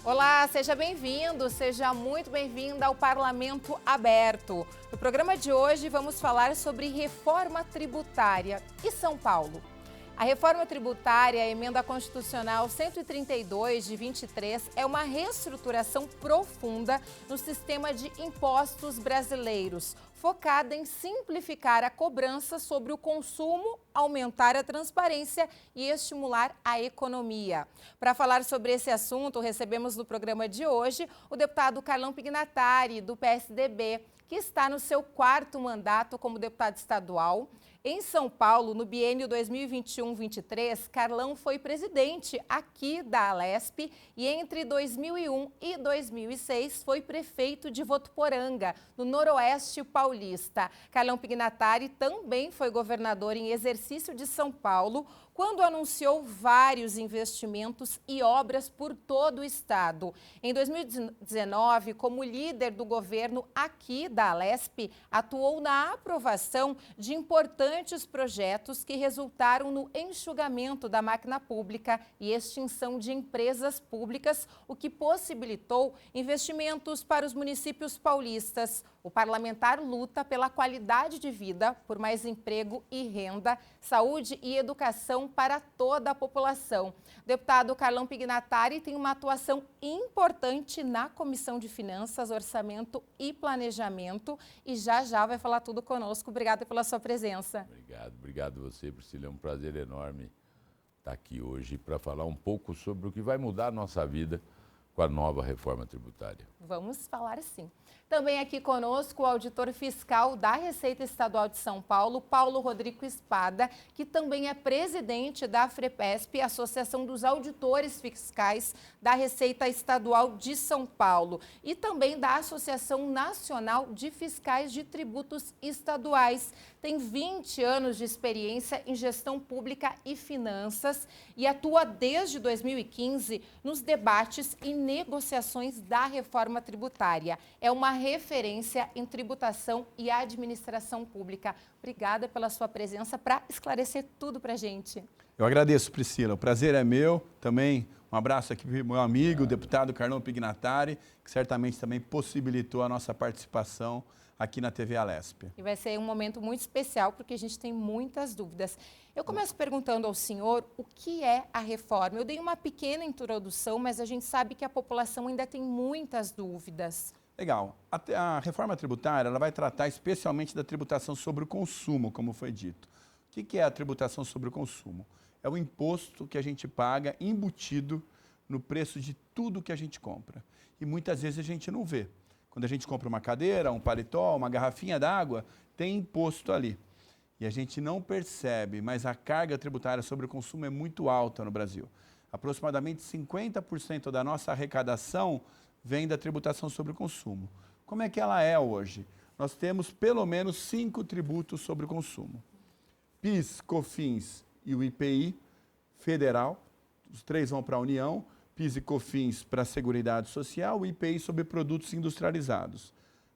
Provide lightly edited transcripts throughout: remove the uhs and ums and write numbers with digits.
Olá, seja bem-vindo, seja muito bem-vinda ao Parlamento Aberto. No programa de hoje vamos falar sobre reforma tributária e São Paulo. A reforma tributária, a emenda constitucional 132 de 23, é uma reestruturação profunda no sistema de impostos brasileiros, focada em simplificar a cobrança sobre o consumo, aumentar a transparência e estimular a economia. Para falar sobre esse assunto, recebemos no programa de hoje o deputado Carlão Pignatari, do PSDB, que está no seu 4º mandato como deputado estadual. Em São Paulo, no biênio 2021-23, Carlão foi presidente aqui da Alesp e entre 2001 e 2006 foi prefeito de Votuporanga, no Noroeste Paulista. Carlão Pignatari também foi governador em exercício de São Paulo, quando anunciou vários investimentos e obras por todo o estado. Em 2019, como líder do governo aqui da Alesp, atuou na aprovação de importantes projetos que resultaram no enxugamento da máquina pública e extinção de empresas públicas, o que possibilitou investimentos para os municípios paulistas. O parlamentar luta pela qualidade de vida, por mais emprego e renda, saúde e educação para toda a população. O deputado Carlão Pignatari tem uma atuação importante na Comissão de Finanças, Orçamento e Planejamento e já vai falar tudo conosco. Obrigada pela sua presença. Obrigado você, Priscila. É um prazer enorme estar aqui hoje para falar um pouco sobre o que vai mudar a nossa vida com a nova reforma tributária. Vamos falar sim. Também aqui conosco o auditor fiscal da Receita Estadual de São Paulo, Paulo Rodrigo Espada, que também é presidente da FREPESP, Associação dos Auditores Fiscais da Receita Estadual de São Paulo, e também da Associação Nacional de Fiscais de Tributos Estaduais. Tem 20 anos de experiência em gestão pública e finanças e atua desde 2015 nos debates e negociações da reforma tributária. É uma referência em tributação e administração pública. Obrigada pela sua presença para esclarecer tudo para a gente. Eu agradeço, Priscila. O prazer é meu. Também um abraço aqui para o meu amigo, o deputado Carlão Pignatari, que certamente também possibilitou a nossa participação aqui na TV Alesp. E vai ser um momento muito especial, porque a gente tem muitas dúvidas. Eu começo perguntando ao senhor o que é a reforma. Eu dei uma pequena introdução, mas a gente sabe que a população ainda tem muitas dúvidas. Legal. A reforma tributária ela vai tratar especialmente da tributação sobre o consumo, como foi dito. O que é a tributação sobre o consumo? É o imposto que a gente paga embutido no preço de tudo que a gente compra. E muitas vezes a gente não vê. Quando a gente compra uma cadeira, um paletó, uma garrafinha d'água, tem imposto ali. E a gente não percebe, mas a carga tributária sobre o consumo é muito alta no Brasil. Aproximadamente 50% da nossa arrecadação vem da tributação sobre o consumo. Como é que ela é hoje? Nós temos pelo menos 5 tributos sobre o consumo. PIS, COFINS e o IPI federal, os 3 vão para a União, PIS e COFINS para a Seguridade Social, o IPI sobre produtos industrializados.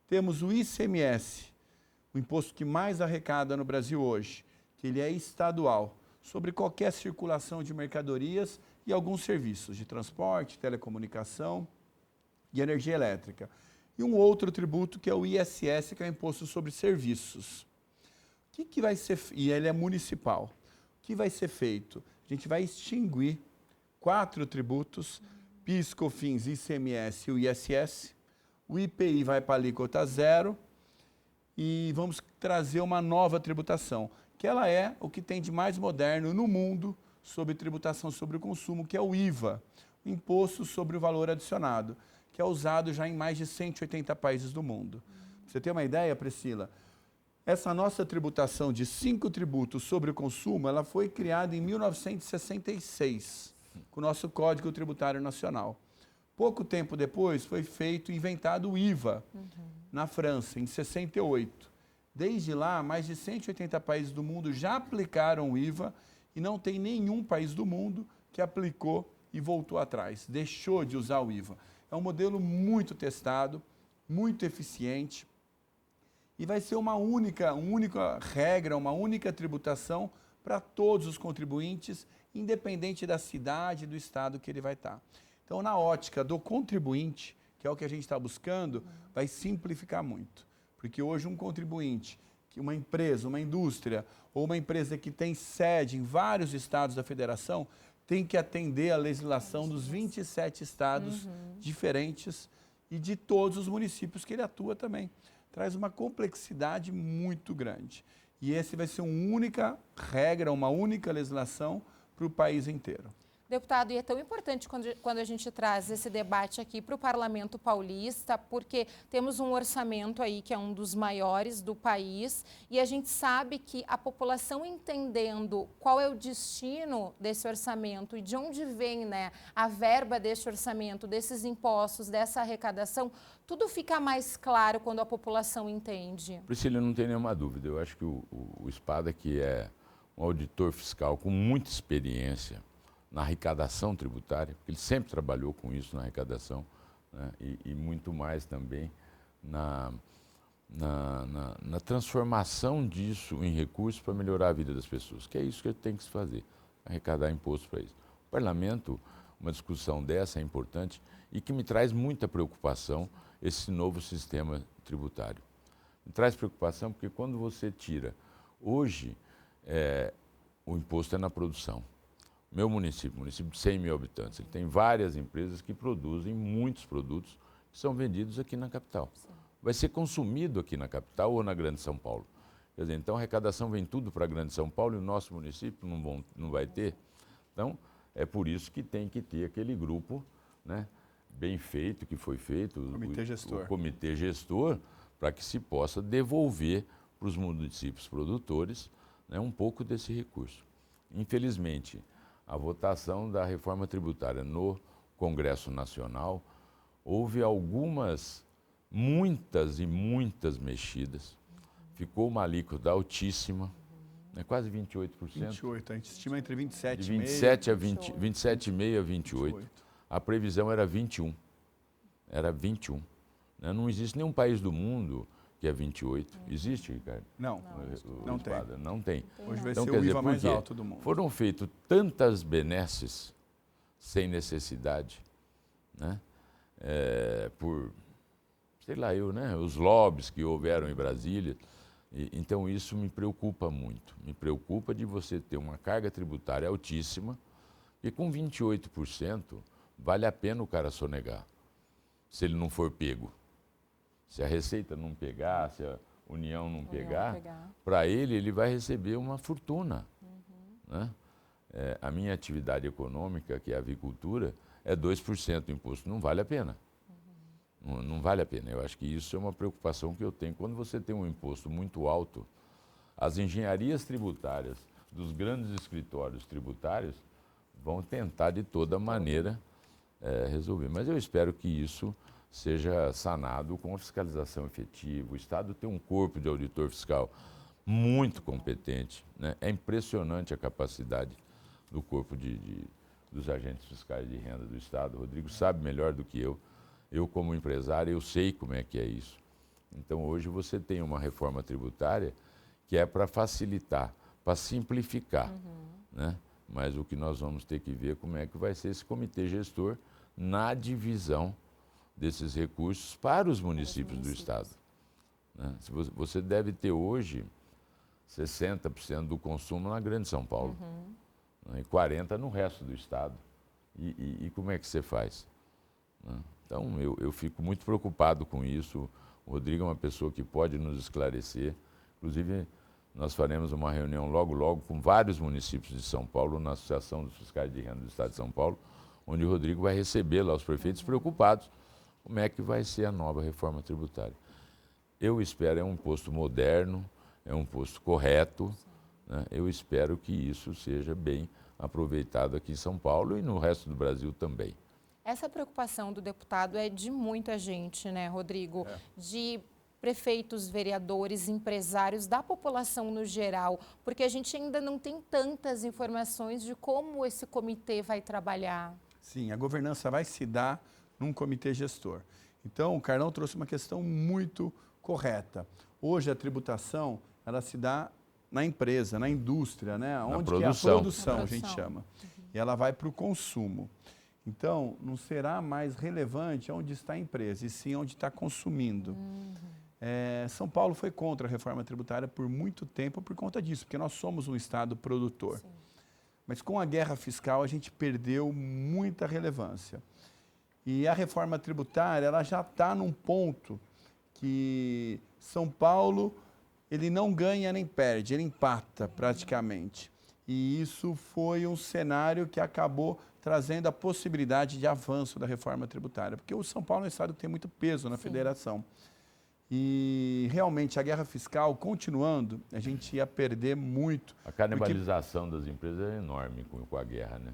Temos o ICMS, o imposto que mais arrecada no Brasil hoje, que ele é estadual, sobre qualquer circulação de mercadorias e alguns serviços de transporte, telecomunicação e energia elétrica. E um outro tributo que é o ISS, que é o Imposto sobre Serviços. O que vai ser, e ele é municipal. O que vai ser feito? A gente vai extinguir 4 tributos, PIS, COFINS, ICMS e o ISS. O IPI vai para a alíquota 0 e vamos trazer uma nova tributação, que ela é o que tem de mais moderno no mundo sobre tributação sobre o consumo, que é o IVA, o Imposto sobre o Valor Adicionado, que é usado já em mais de 180 países do mundo. Pra você ter uma ideia, Priscila, essa nossa tributação de 5 tributos sobre o consumo, ela foi criada em 1966, com o nosso Código Tributário Nacional. Pouco tempo depois foi inventado o IVA, na França, em 68. Desde lá, mais de 180 países do mundo já aplicaram o IVA e não tem nenhum país do mundo que aplicou e voltou atrás, deixou de usar o IVA. É um modelo muito testado, muito eficiente e vai ser uma única regra, uma única tributação para todos os contribuintes, independente da cidade e do estado que ele vai estar. Então, na ótica do contribuinte, que é o que a gente está buscando, vai simplificar muito. Porque hoje um contribuinte, que uma empresa, uma indústria ou uma empresa que tem sede em vários estados da federação, tem que atender a legislação dos 27 estados diferentes e de todos os municípios que ele atua também. Traz uma complexidade muito grande. E esse vai ser uma única regra, uma única legislação para o país inteiro. Deputado, e é tão importante quando a gente traz esse debate aqui para o Parlamento Paulista, porque temos um orçamento aí que é um dos maiores do país e a gente sabe que a população entendendo qual é o destino desse orçamento e de onde vem, né, a verba desse orçamento, desses impostos, dessa arrecadação, tudo fica mais claro quando a população entende. Priscila, não tem nenhuma dúvida. Eu acho que o Espada, que é um auditor fiscal com muita experiência na arrecadação tributária, porque ele sempre trabalhou com isso na arrecadação, né, e muito mais também na transformação disso em recursos para melhorar a vida das pessoas, que é isso que tem que se fazer, arrecadar imposto para isso. O parlamento, uma discussão dessa é importante e que me traz muita preocupação esse novo sistema tributário. Me traz preocupação porque quando você tira, hoje, o imposto é na produção. Meu município de 100 mil habitantes, ele tem várias empresas que produzem muitos produtos que são vendidos aqui na capital. Sim. Vai ser consumido aqui na capital ou na Grande São Paulo. Quer dizer, então a arrecadação vem tudo para a Grande São Paulo e o nosso município não vai ter. Então, é por isso que tem que ter aquele grupo, né, bem feito, que foi feito, o comitê gestor, para que se possa devolver para os municípios produtores, né, um pouco desse recurso. Infelizmente, a votação da reforma tributária no Congresso Nacional, houve muitas mexidas. Ficou uma alíquota altíssima, né, quase 28%. 28%, a gente estima entre 27,5%. De 27,5% a 28%. A previsão era 21%. Era 21%. Né? Não existe nenhum país do mundo que é 28%. Existe, Ricardo? Não, não tem. Não tem. Hoje vai ser o IVA mais alto do mundo. Foram feitas tantas benesses sem necessidade, né? Por, sei lá né? Os lobbies que houveram em Brasília. Então isso me preocupa muito. Me preocupa de você ter uma carga tributária altíssima e com 28% vale a pena o cara sonegar, se ele não for pego. Se a Receita não pegar, se a União não pegar, para ele vai receber uma fortuna. Né? A minha atividade econômica, que é a avicultura, é 2% do imposto. Não vale a pena. Não vale a pena. Eu acho que isso é uma preocupação que eu tenho. Quando você tem um imposto muito alto, as engenharias tributárias dos grandes escritórios tributários vão tentar de toda maneira resolver. Mas eu espero que isso seja sanado com a fiscalização efetiva. O Estado tem um corpo de auditor fiscal muito competente, né? É impressionante a capacidade do corpo dos agentes fiscais de renda do Estado. O Rodrigo sabe melhor do que eu. Eu, como empresário, eu sei como é que é isso. Então, hoje você tem uma reforma tributária que é para facilitar, para simplificar, né? Mas o que nós vamos ter que ver como é que vai ser esse comitê gestor na divisão desses recursos para os municípios do Estado. Né? Você deve ter hoje 60% do consumo na Grande São Paulo, né? E 40% no resto do Estado. E como é que você faz? Né? Então, eu fico muito preocupado com isso. O Rodrigo é uma pessoa que pode nos esclarecer. Inclusive, nós faremos uma reunião logo com vários municípios de São Paulo, na Associação dos Fiscais de Renda do Estado de São Paulo, onde o Rodrigo vai receber lá os prefeitos preocupados como é que vai ser a nova reforma tributária. Eu espero, é um imposto moderno, é um imposto correto, né? Eu espero que isso seja bem aproveitado aqui em São Paulo e no resto do Brasil também. Essa preocupação do deputado é de muita gente, né, Rodrigo? De prefeitos, vereadores, empresários, da população no geral, porque a gente ainda não tem tantas informações de como esse comitê vai trabalhar. Sim, a governança vai se dar num comitê gestor. Então, o Carlão trouxe uma questão muito correta. Hoje, a tributação, ela se dá na empresa, na indústria, né? Onde que é a produção, a gente chama. E ela vai para o consumo. Então, não será mais relevante onde está a empresa, e sim onde está consumindo. São Paulo foi contra a reforma tributária por muito tempo por conta disso, porque nós somos um estado produtor. Sim. Mas com a guerra fiscal a gente perdeu muita relevância. E a reforma tributária ela já está num ponto que São Paulo ele não ganha nem perde, ele empata praticamente. E isso foi um cenário que acabou trazendo a possibilidade de avanço da reforma tributária, porque o São Paulo é um estado que tem muito peso na federação. E realmente a guerra fiscal continuando, a gente ia perder muito. A canibalização das empresas é enorme com a guerra, né?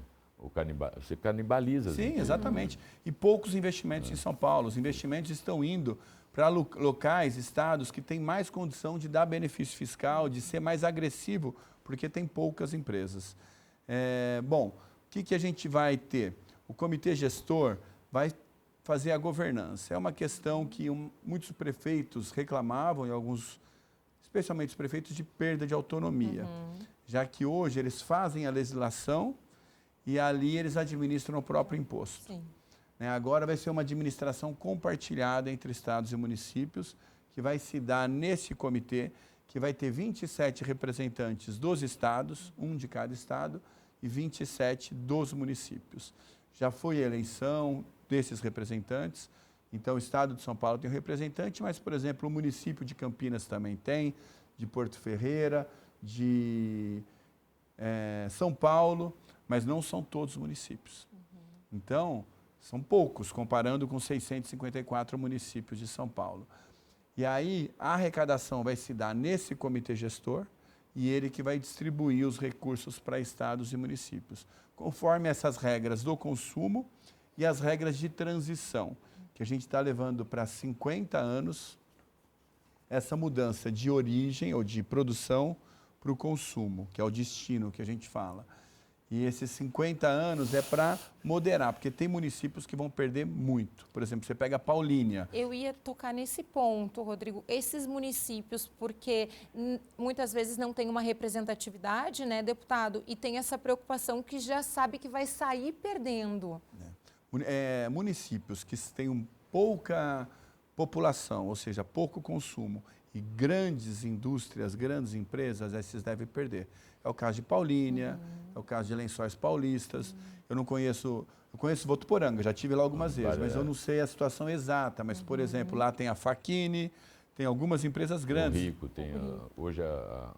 Você canibaliza as Sim, empresas. exatamente. E poucos investimentos em São Paulo. Os investimentos estão indo para locais, estados que têm mais condição de dar benefício fiscal, de ser mais agressivo, porque tem poucas empresas. Bom, o que a gente vai ter? O comitê gestor vai fazer a governança. É uma questão que muitos prefeitos reclamavam, e alguns, especialmente os prefeitos, de perda de autonomia, já que hoje eles fazem a legislação e ali eles administram o próprio imposto. Sim. Agora vai ser uma administração compartilhada entre estados e municípios, que vai se dar nesse comitê, que vai ter 27 representantes dos estados, um de cada estado, e 27 dos municípios. Já foi a eleição desses representantes, então o estado de São Paulo tem um representante, mas, por exemplo, o município de Campinas também tem, de Porto Ferreira, de São Paulo, mas não são todos os municípios. Então, são poucos, comparando com 654 municípios de São Paulo. E aí, a arrecadação vai se dar nesse comitê gestor e ele que vai distribuir os recursos para estados e municípios, conforme essas regras do consumo e as regras de transição, que a gente está levando para 50 anos essa mudança de origem ou de produção para o consumo, que é o destino que a gente fala. E esses 50 anos é para moderar, porque tem municípios que vão perder muito. Por exemplo, você pega Paulínia. Eu ia tocar nesse ponto, Rodrigo. Esses municípios, porque muitas vezes não tem uma representatividade, né, deputado? E tem essa preocupação que já sabe que vai sair perdendo. Municípios que têm pouca população, ou seja, pouco consumo, e grandes indústrias, grandes empresas, esses devem perder. É o caso de Paulínia, é o caso de Lençóis Paulistas. Eu conheço Votuporanga, já estive lá algumas vezes, mas eu não sei a situação exata. Mas, por exemplo, lá tem a Facchini, tem algumas empresas grandes. O Rico tem, hoje a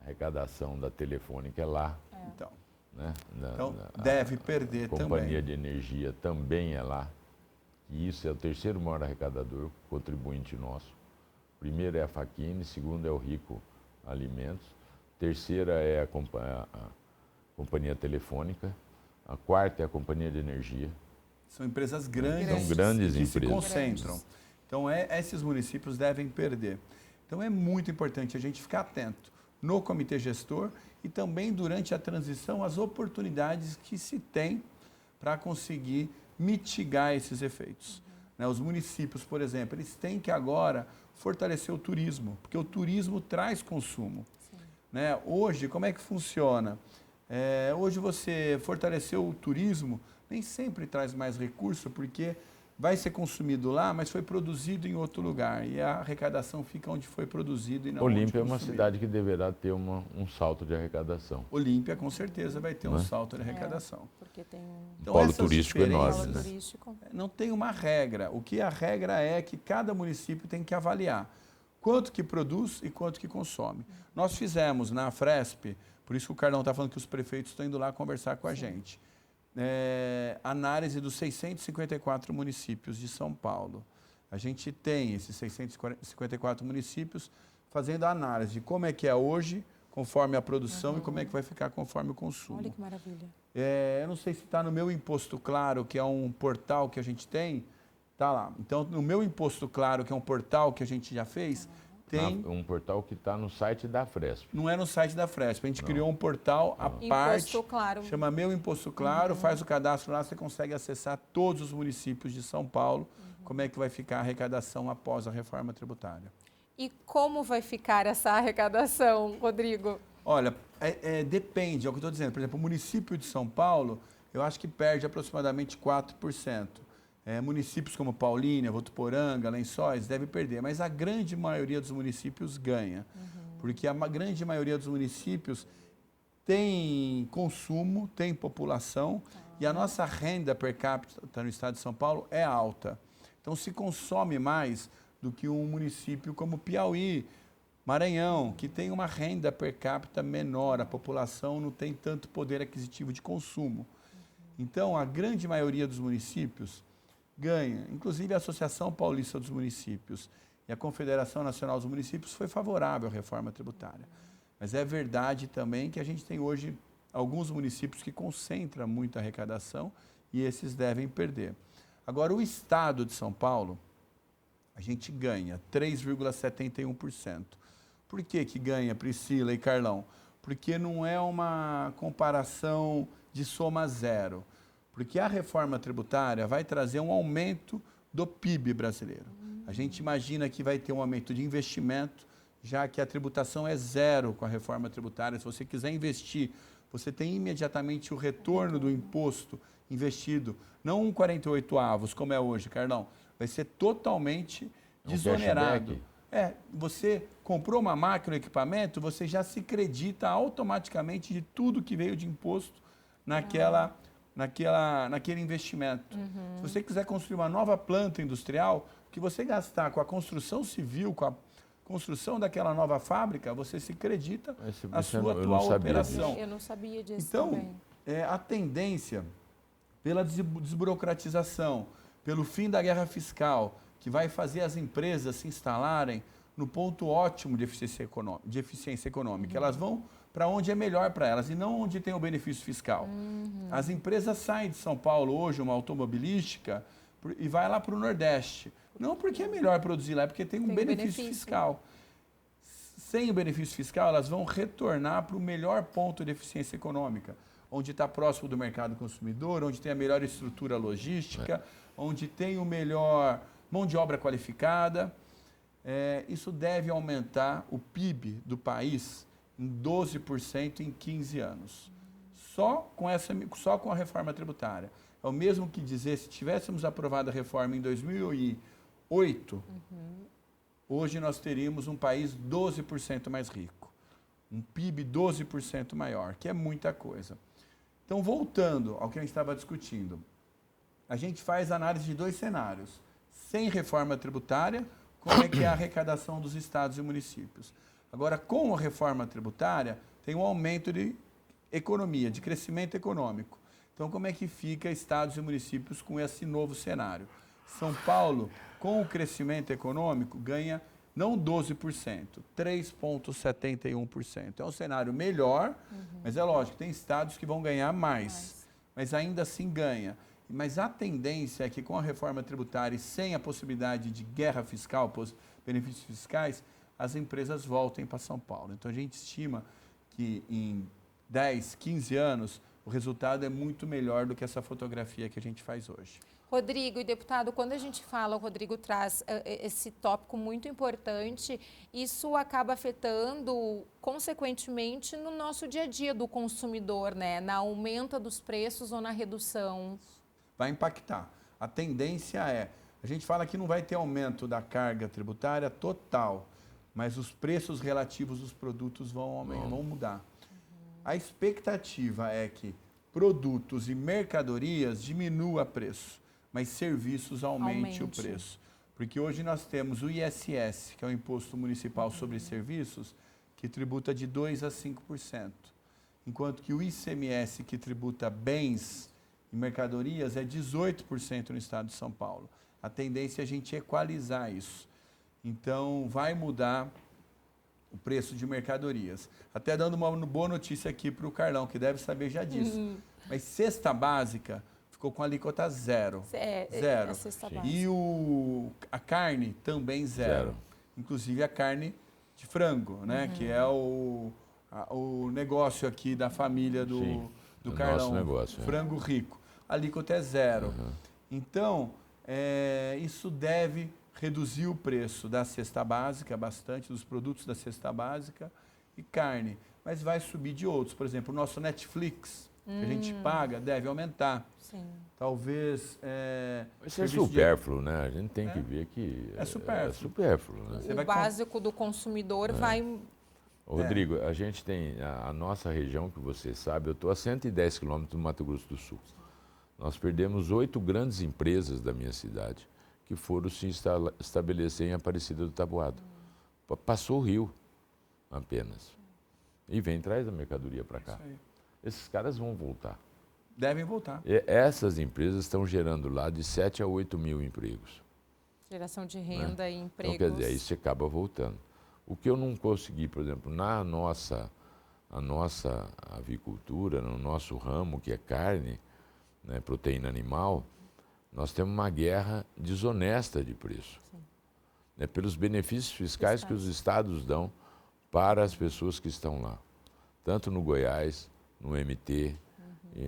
arrecadação da Telefônica é lá. Então, Né? então deve perder também. A Companhia de Energia também é lá. E isso é o terceiro maior arrecadador, contribuinte nosso. Primeiro é a Facchini, segundo é o Rico Alimentos, terceira é a Companhia Telefônica, a quarta é a Companhia de Energia. São empresas grandes, São grandes que empresas. se concentram. Então, esses municípios devem perder. Então, é muito importante a gente ficar atento no comitê gestor e também durante a transição as oportunidades que se tem para conseguir mitigar esses efeitos. Os municípios, por exemplo, eles têm que agora fortalecer o turismo, porque o turismo traz consumo. Hoje, como é que funciona? Hoje você fortaleceu o turismo, nem sempre traz mais recurso, porque vai ser consumido lá, mas foi produzido em outro lugar. E a arrecadação fica onde foi produzido e não onde Olímpia é uma consumido. cidade que deverá ter um salto de arrecadação. Olímpia, com certeza, vai ter um salto de arrecadação. Porque tem Então, polo essas turístico diferenças, enorme, né? turístico. Não tem uma regra. O que a regra é que cada município tem que avaliar quanto que produz e quanto que consome. Nós fizemos na Fresp, por isso que o Carlão está falando que os prefeitos estão indo lá conversar com a gente, análise dos 654 municípios de São Paulo. A gente tem esses 654 municípios fazendo a análise de como é que é hoje, conforme a produção, e como é que vai ficar conforme o consumo. Olha que maravilha. Eu não sei se está no Meu Imposto Claro, que é um portal que a gente tem, está lá. Então, no Meu Imposto Claro, que é um portal que a gente já fez, tem... Um portal que está no site da Fresp. Não é no site da Fresp, a gente criou um portal à parte, Imposto Claro. chama Meu Imposto Claro, faz o cadastro lá, você consegue acessar todos os municípios de São Paulo, como é que vai ficar a arrecadação após a reforma tributária. E como vai ficar essa arrecadação, Rodrigo? Olha, depende, é o que eu estou dizendo. Por exemplo, o município de São Paulo eu acho que perde aproximadamente 4%. Municípios como Paulínia, Votuporanga, Lençóis devem perder, mas a grande maioria dos municípios ganha, porque a grande maioria dos municípios tem consumo, tem população e a nossa renda per capita no estado de São Paulo é alta. Então se consome mais do que um município como Piauí, Maranhão, que tem uma renda per capita menor, a população não tem tanto poder aquisitivo de consumo. Então a grande maioria dos municípios ganha, inclusive a Associação Paulista dos Municípios e a Confederação Nacional dos Municípios foi favorável à reforma tributária. Mas é verdade também que a gente tem hoje alguns municípios que concentram muita arrecadação e esses devem perder. Agora, o estado de São Paulo, a gente ganha 3,71%. Por que que ganha, Priscila e Carlão? Porque não é uma comparação de soma zero. Porque a reforma tributária vai trazer um aumento do PIB brasileiro. A gente imagina que vai ter um aumento de investimento, já que a tributação é zero com a reforma tributária. Se você quiser investir, você tem imediatamente o retorno do imposto investido, não um 48avos, como é hoje, Carlão, vai ser totalmente desonerado. Você comprou uma máquina ou equipamento, você já se credita automaticamente de tudo que veio de imposto naquele investimento. Se você quiser construir uma nova planta industrial, o que você gastar com a construção civil, com a construção daquela nova fábrica, você se acredita na sua atual operação. Eu não sabia disso então, também. A tendência, pela desburocratização, pelo fim da guerra fiscal, que vai fazer as empresas se instalarem no ponto ótimo de eficiência econômica. Elas vão para onde é melhor para elas e não onde tem o benefício fiscal. As empresas saem de São Paulo hoje, uma automobilística, e vai lá para o Nordeste. Não porque é melhor produzir lá, é porque tem um benefício fiscal. Sem o benefício fiscal, elas vão retornar para o melhor ponto de eficiência econômica, onde está próximo do mercado consumidor, onde tem a melhor estrutura logística, onde tem o melhor mão de obra qualificada. Isso deve aumentar o PIB do país em 12% em 15 anos. Só com a reforma tributária. É o mesmo que dizer, se tivéssemos aprovado a reforma em 2008, hoje nós teríamos um país 12% mais rico. Um PIB 12% maior, que é muita coisa. Então, voltando ao que a gente estava discutindo, a gente faz análise de 2 cenários. Sem reforma tributária, como é que é a arrecadação dos estados e municípios. Agora, com a reforma tributária, tem um aumento de economia, de crescimento econômico. Então, como é que fica estados e municípios com esse novo cenário? São Paulo, com o crescimento econômico, ganha não 12%, 3,71%. É um cenário melhor, mas é lógico, tem estados que vão ganhar mais, mas ainda assim ganha. Mas a tendência é que com a reforma tributária e sem a possibilidade de guerra fiscal, benefícios fiscais, as empresas voltem para São Paulo. Então a gente estima que em 10, 15 anos, o resultado é muito melhor do que essa fotografia que a gente faz hoje. Rodrigo, e deputado, quando a gente fala, o Rodrigo traz esse tópico muito importante, isso acaba afetando, consequentemente, no nosso dia a dia do consumidor, né? Na aumenta dos preços ou na redução? Vai impactar. A tendência a gente fala que não vai ter aumento da carga tributária total, mas os preços relativos dos produtos vão mudar. A expectativa é que produtos e mercadorias diminuam o preço, mas serviços aumente o preço. Porque hoje nós temos o ISS, que é o Imposto Municipal sobre Serviços, que tributa de 2% a 5%. Enquanto que o ICMS, que tributa bens e mercadorias, é 18% no estado de São Paulo. A tendência é a gente equalizar isso. Então, vai mudar o preço de mercadorias. Até dando uma boa notícia aqui para o Carlão, que deve saber já disso. Mas cesta básica ficou com alíquota zero. Zero. Cesta básica. E a carne também zero. Inclusive a carne de frango, né? Que é o negócio aqui da família do Carlão. Negócio, frango rico. A alíquota é zero. Então, isso deve reduzir o preço da cesta básica bastante, dos produtos da cesta básica e carne, mas vai subir de outros. Por exemplo, o nosso Netflix que a gente paga deve aumentar. Sim. Talvez... Isso é supérfluo, né? A gente tem que ver que é supérfluo. É supérfluo, né? O básico do consumidor vai... Rodrigo, a gente tem a nossa região, que você sabe, eu estou a 110 quilômetros do Mato Grosso do Sul. Nós perdemos 8 grandes empresas da minha cidade que foram se estabelecer em Aparecida do Taboado. Passou o rio apenas. E vem traz a mercadoria para cá. Esses caras vão voltar. Devem voltar. E essas empresas estão gerando lá de 7 a 8 mil empregos. Geração de renda e empregos. Então, quer dizer, aí você acaba voltando. O que eu não consegui, por exemplo, a nossa avicultura, no nosso ramo, que é carne, né, proteína animal, nós temos uma guerra desonesta de preço. Né, pelos benefícios fiscais que os estados dão para as pessoas que estão lá. Tanto no Goiás, no MT,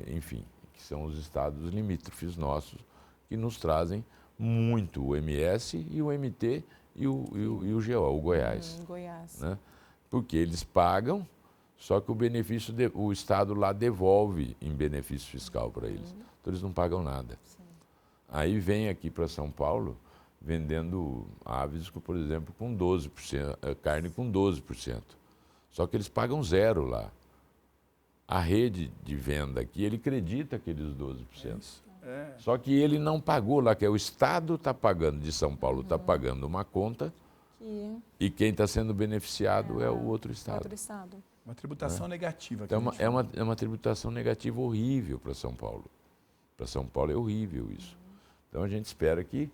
enfim, que são os estados limítrofes nossos, que nos trazem muito o MS e o MT e o GO, o Goiás. Goiás. Né? Porque eles pagam, só que o benefício, o Estado lá devolve em benefício fiscal para eles. Então eles não pagam nada. Sim. Aí vem aqui para São Paulo vendendo aves, por exemplo, com 12%, carne com 12%. Só que eles pagam zero lá. A rede de venda aqui, ele acredita aqueles 12%. Só que ele não pagou lá, que é o Estado está pagando, de São Paulo está pagando uma conta e quem está sendo beneficiado é o outro Estado. Uma tributação negativa. Então, é uma tributação negativa horrível para São Paulo. Para São Paulo é horrível isso. Então a gente espera que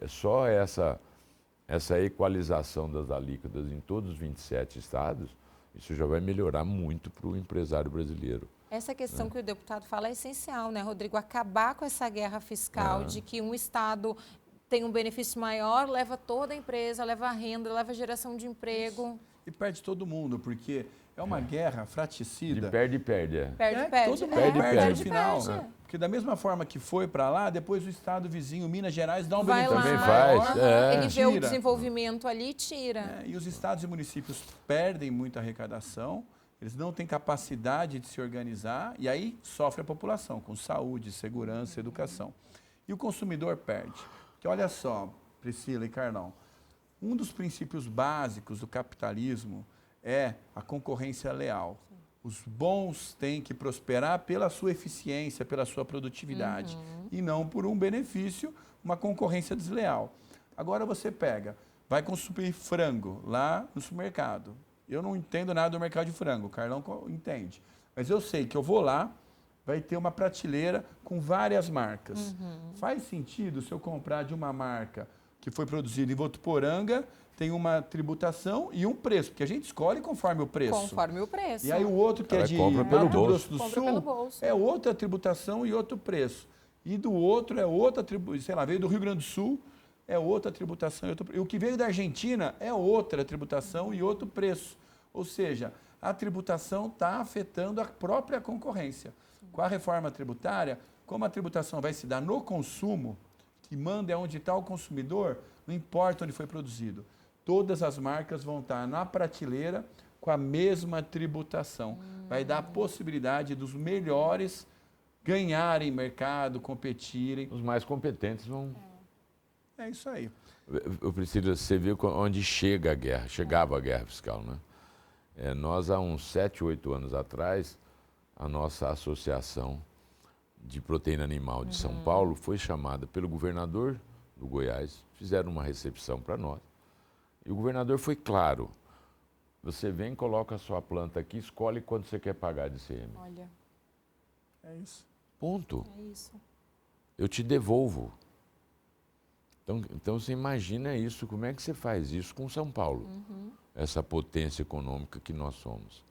só essa equalização das alíquotas em todos os 27 estados, isso já vai melhorar muito para o empresário brasileiro. Essa questão que o deputado fala é essencial, né, Rodrigo? Acabar com essa guerra fiscal de que um estado tem um benefício maior, leva toda a empresa, leva a renda, leva a geração de emprego. E perde todo mundo, porque é uma guerra fraticida. De perde. Todo mundo perde no final. Porque da mesma forma que foi para lá, depois o estado vizinho, Minas Gerais, dá um benefício. Também faz. Ele vê o desenvolvimento ali e tira. E os estados e municípios perdem muita arrecadação, eles não têm capacidade de se organizar e aí sofre a população com saúde, segurança, educação. E o consumidor perde. Porque olha só, Priscila e Carlão, um dos princípios básicos do capitalismo é a concorrência leal. Os bons têm que prosperar pela sua eficiência, pela sua produtividade, e não por um benefício, uma concorrência desleal. Agora você vai consumir frango lá no supermercado. Eu não entendo nada do mercado de frango, o Carlão entende. Mas eu sei que eu vou lá, vai ter uma prateleira com várias marcas. Faz sentido se eu comprar de uma marca que foi produzida em Votuporanga, tem uma tributação e um preço, porque a gente escolhe conforme o preço. Conforme o preço. E aí o outro que é de Mato Grosso do Sul é outra tributação e outro preço. E do outro é outra tributação, sei lá, veio do Rio Grande do Sul, é outra tributação e outro preço. E o que veio da Argentina é outra tributação e outro preço. Ou seja, a tributação está afetando a própria concorrência. Com a reforma tributária, como a tributação vai se dar no consumo, que manda é onde está o consumidor, não importa onde foi produzido. Todas as marcas vão estar na prateleira com a mesma tributação. Vai dar a possibilidade dos melhores ganharem mercado, competirem. Os mais competentes vão... É isso aí. Eu preciso, você viu onde chegava a guerra fiscal, né? Nós, há uns 7, 8 anos atrás, a nossa associação de proteína animal de São Paulo foi chamada pelo governador do Goiás, fizeram uma recepção para nós. E o governador foi claro, você vem, coloca a sua planta aqui, escolhe quanto você quer pagar de ICM. Olha. É isso. Ponto. É isso. Eu te devolvo. Então você imagina isso, como é que você faz isso com São Paulo? Essa potência econômica que nós somos.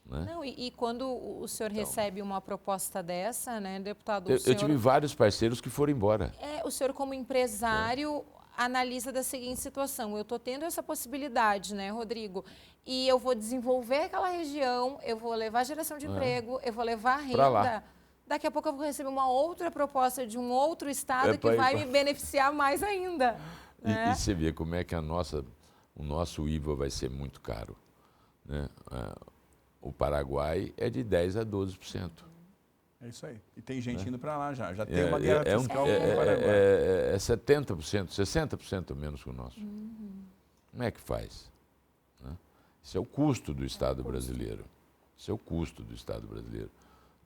Né? Não, e quando o senhor recebe uma proposta dessa, né, deputado? Eu tive vários parceiros que foram embora. O senhor, como empresário, analisa da seguinte situação: eu estou tendo essa possibilidade, né, Rodrigo? E eu vou desenvolver aquela região, eu vou levar geração de emprego, eu vou levar renda. Daqui a pouco eu vou receber uma outra proposta de um outro estado que vai me beneficiar mais ainda. E você vê como é que o nosso IVA vai ser muito caro. Né? O Paraguai é de 10% a 12%. É isso aí. E tem gente indo para lá já. Já tem uma guerra fiscal com o Paraguai. É 70%, 60% menos que o nosso. Como é que faz? Né? Isso é o custo do Estado brasileiro. Isso é o custo do Estado brasileiro,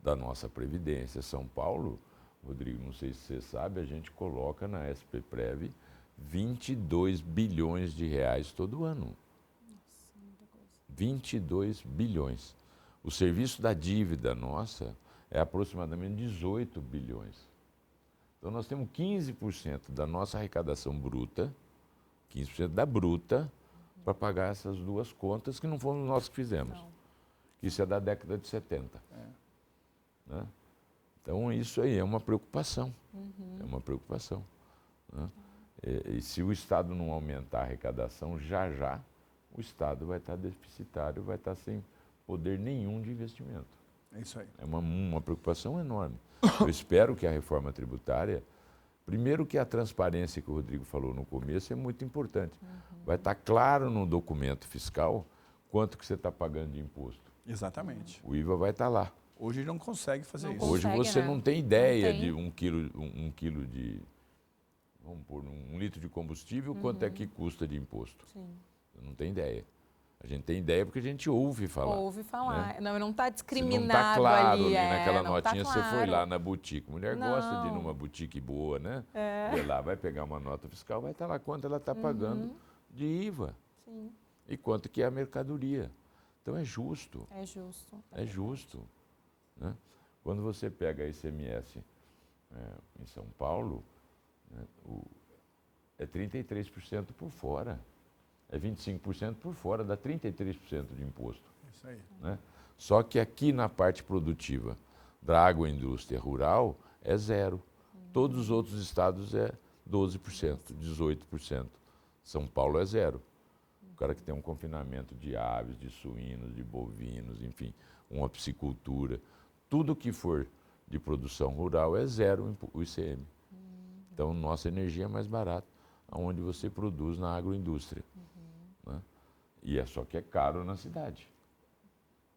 da nossa Previdência. São Paulo, Rodrigo, não sei se você sabe, a gente coloca na SPPrev 22 bilhões de reais todo ano. 22 bilhões. O serviço da dívida nossa é aproximadamente 18 bilhões. Então nós temos 15% da nossa arrecadação bruta, 15% da bruta, para pagar essas duas contas que não fomos nós que fizemos. Isso é da década de 70. Né? Então isso aí é uma preocupação. É uma preocupação. Né? E se o Estado não aumentar a arrecadação, já o Estado vai estar deficitário, vai estar sem poder nenhum de investimento. É isso aí. É uma preocupação enorme. Eu espero que a reforma tributária, primeiro que a transparência que o Rodrigo falou no começo é muito importante. Vai estar claro no documento fiscal quanto que você está pagando de imposto. Exatamente. O IVA vai estar lá. Hoje não consegue fazer isso. Hoje você não tem ideia de um quilo de, vamos pôr, 1 litro de combustível, quanto é que custa de imposto. Sim. Você não tem ideia. A gente tem ideia porque a gente ouve falar. Ouve falar. Né? Não está discriminado não está claro ali. Naquela não notinha, tá você claro. foi lá na boutique. Mulher gosta de ir Não. numa boutique boa, né? Vai lá, vai pegar uma nota fiscal, vai estar lá quanto ela está pagando de IVA. Sim. E quanto que é a mercadoria. Então é justo. É justo. É justo. Né? Quando você pega a ICMS em São Paulo, né, é 33% por fora. É 25% por fora, dá 33% de imposto. Isso aí. Né? Só que aqui na parte produtiva da agroindústria rural é zero. Todos os outros estados é 12%, 18%. São Paulo é zero. O cara que tem um confinamento de aves, de suínos, de bovinos, enfim, uma piscicultura, tudo que for de produção rural é zero o ICM. Então, nossa energia é mais barata, onde você produz na agroindústria. Né? E só que é caro na cidade.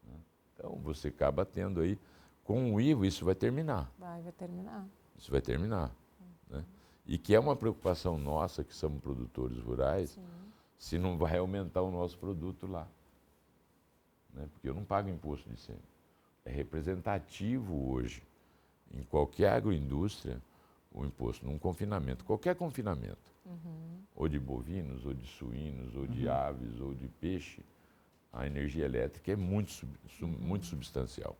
Né? Então, você acaba tendo aí, com o IVA, isso vai terminar. Vai terminar. Isso vai terminar. Né? E que é uma preocupação nossa, que somos produtores rurais, se não vai aumentar o nosso produto lá. Né? Porque eu não pago imposto de ICM. É representativo hoje, em qualquer agroindústria, o imposto num confinamento, qualquer confinamento, ou de bovinos, ou de suínos, ou de aves, ou de peixe, a energia elétrica é muito substancial.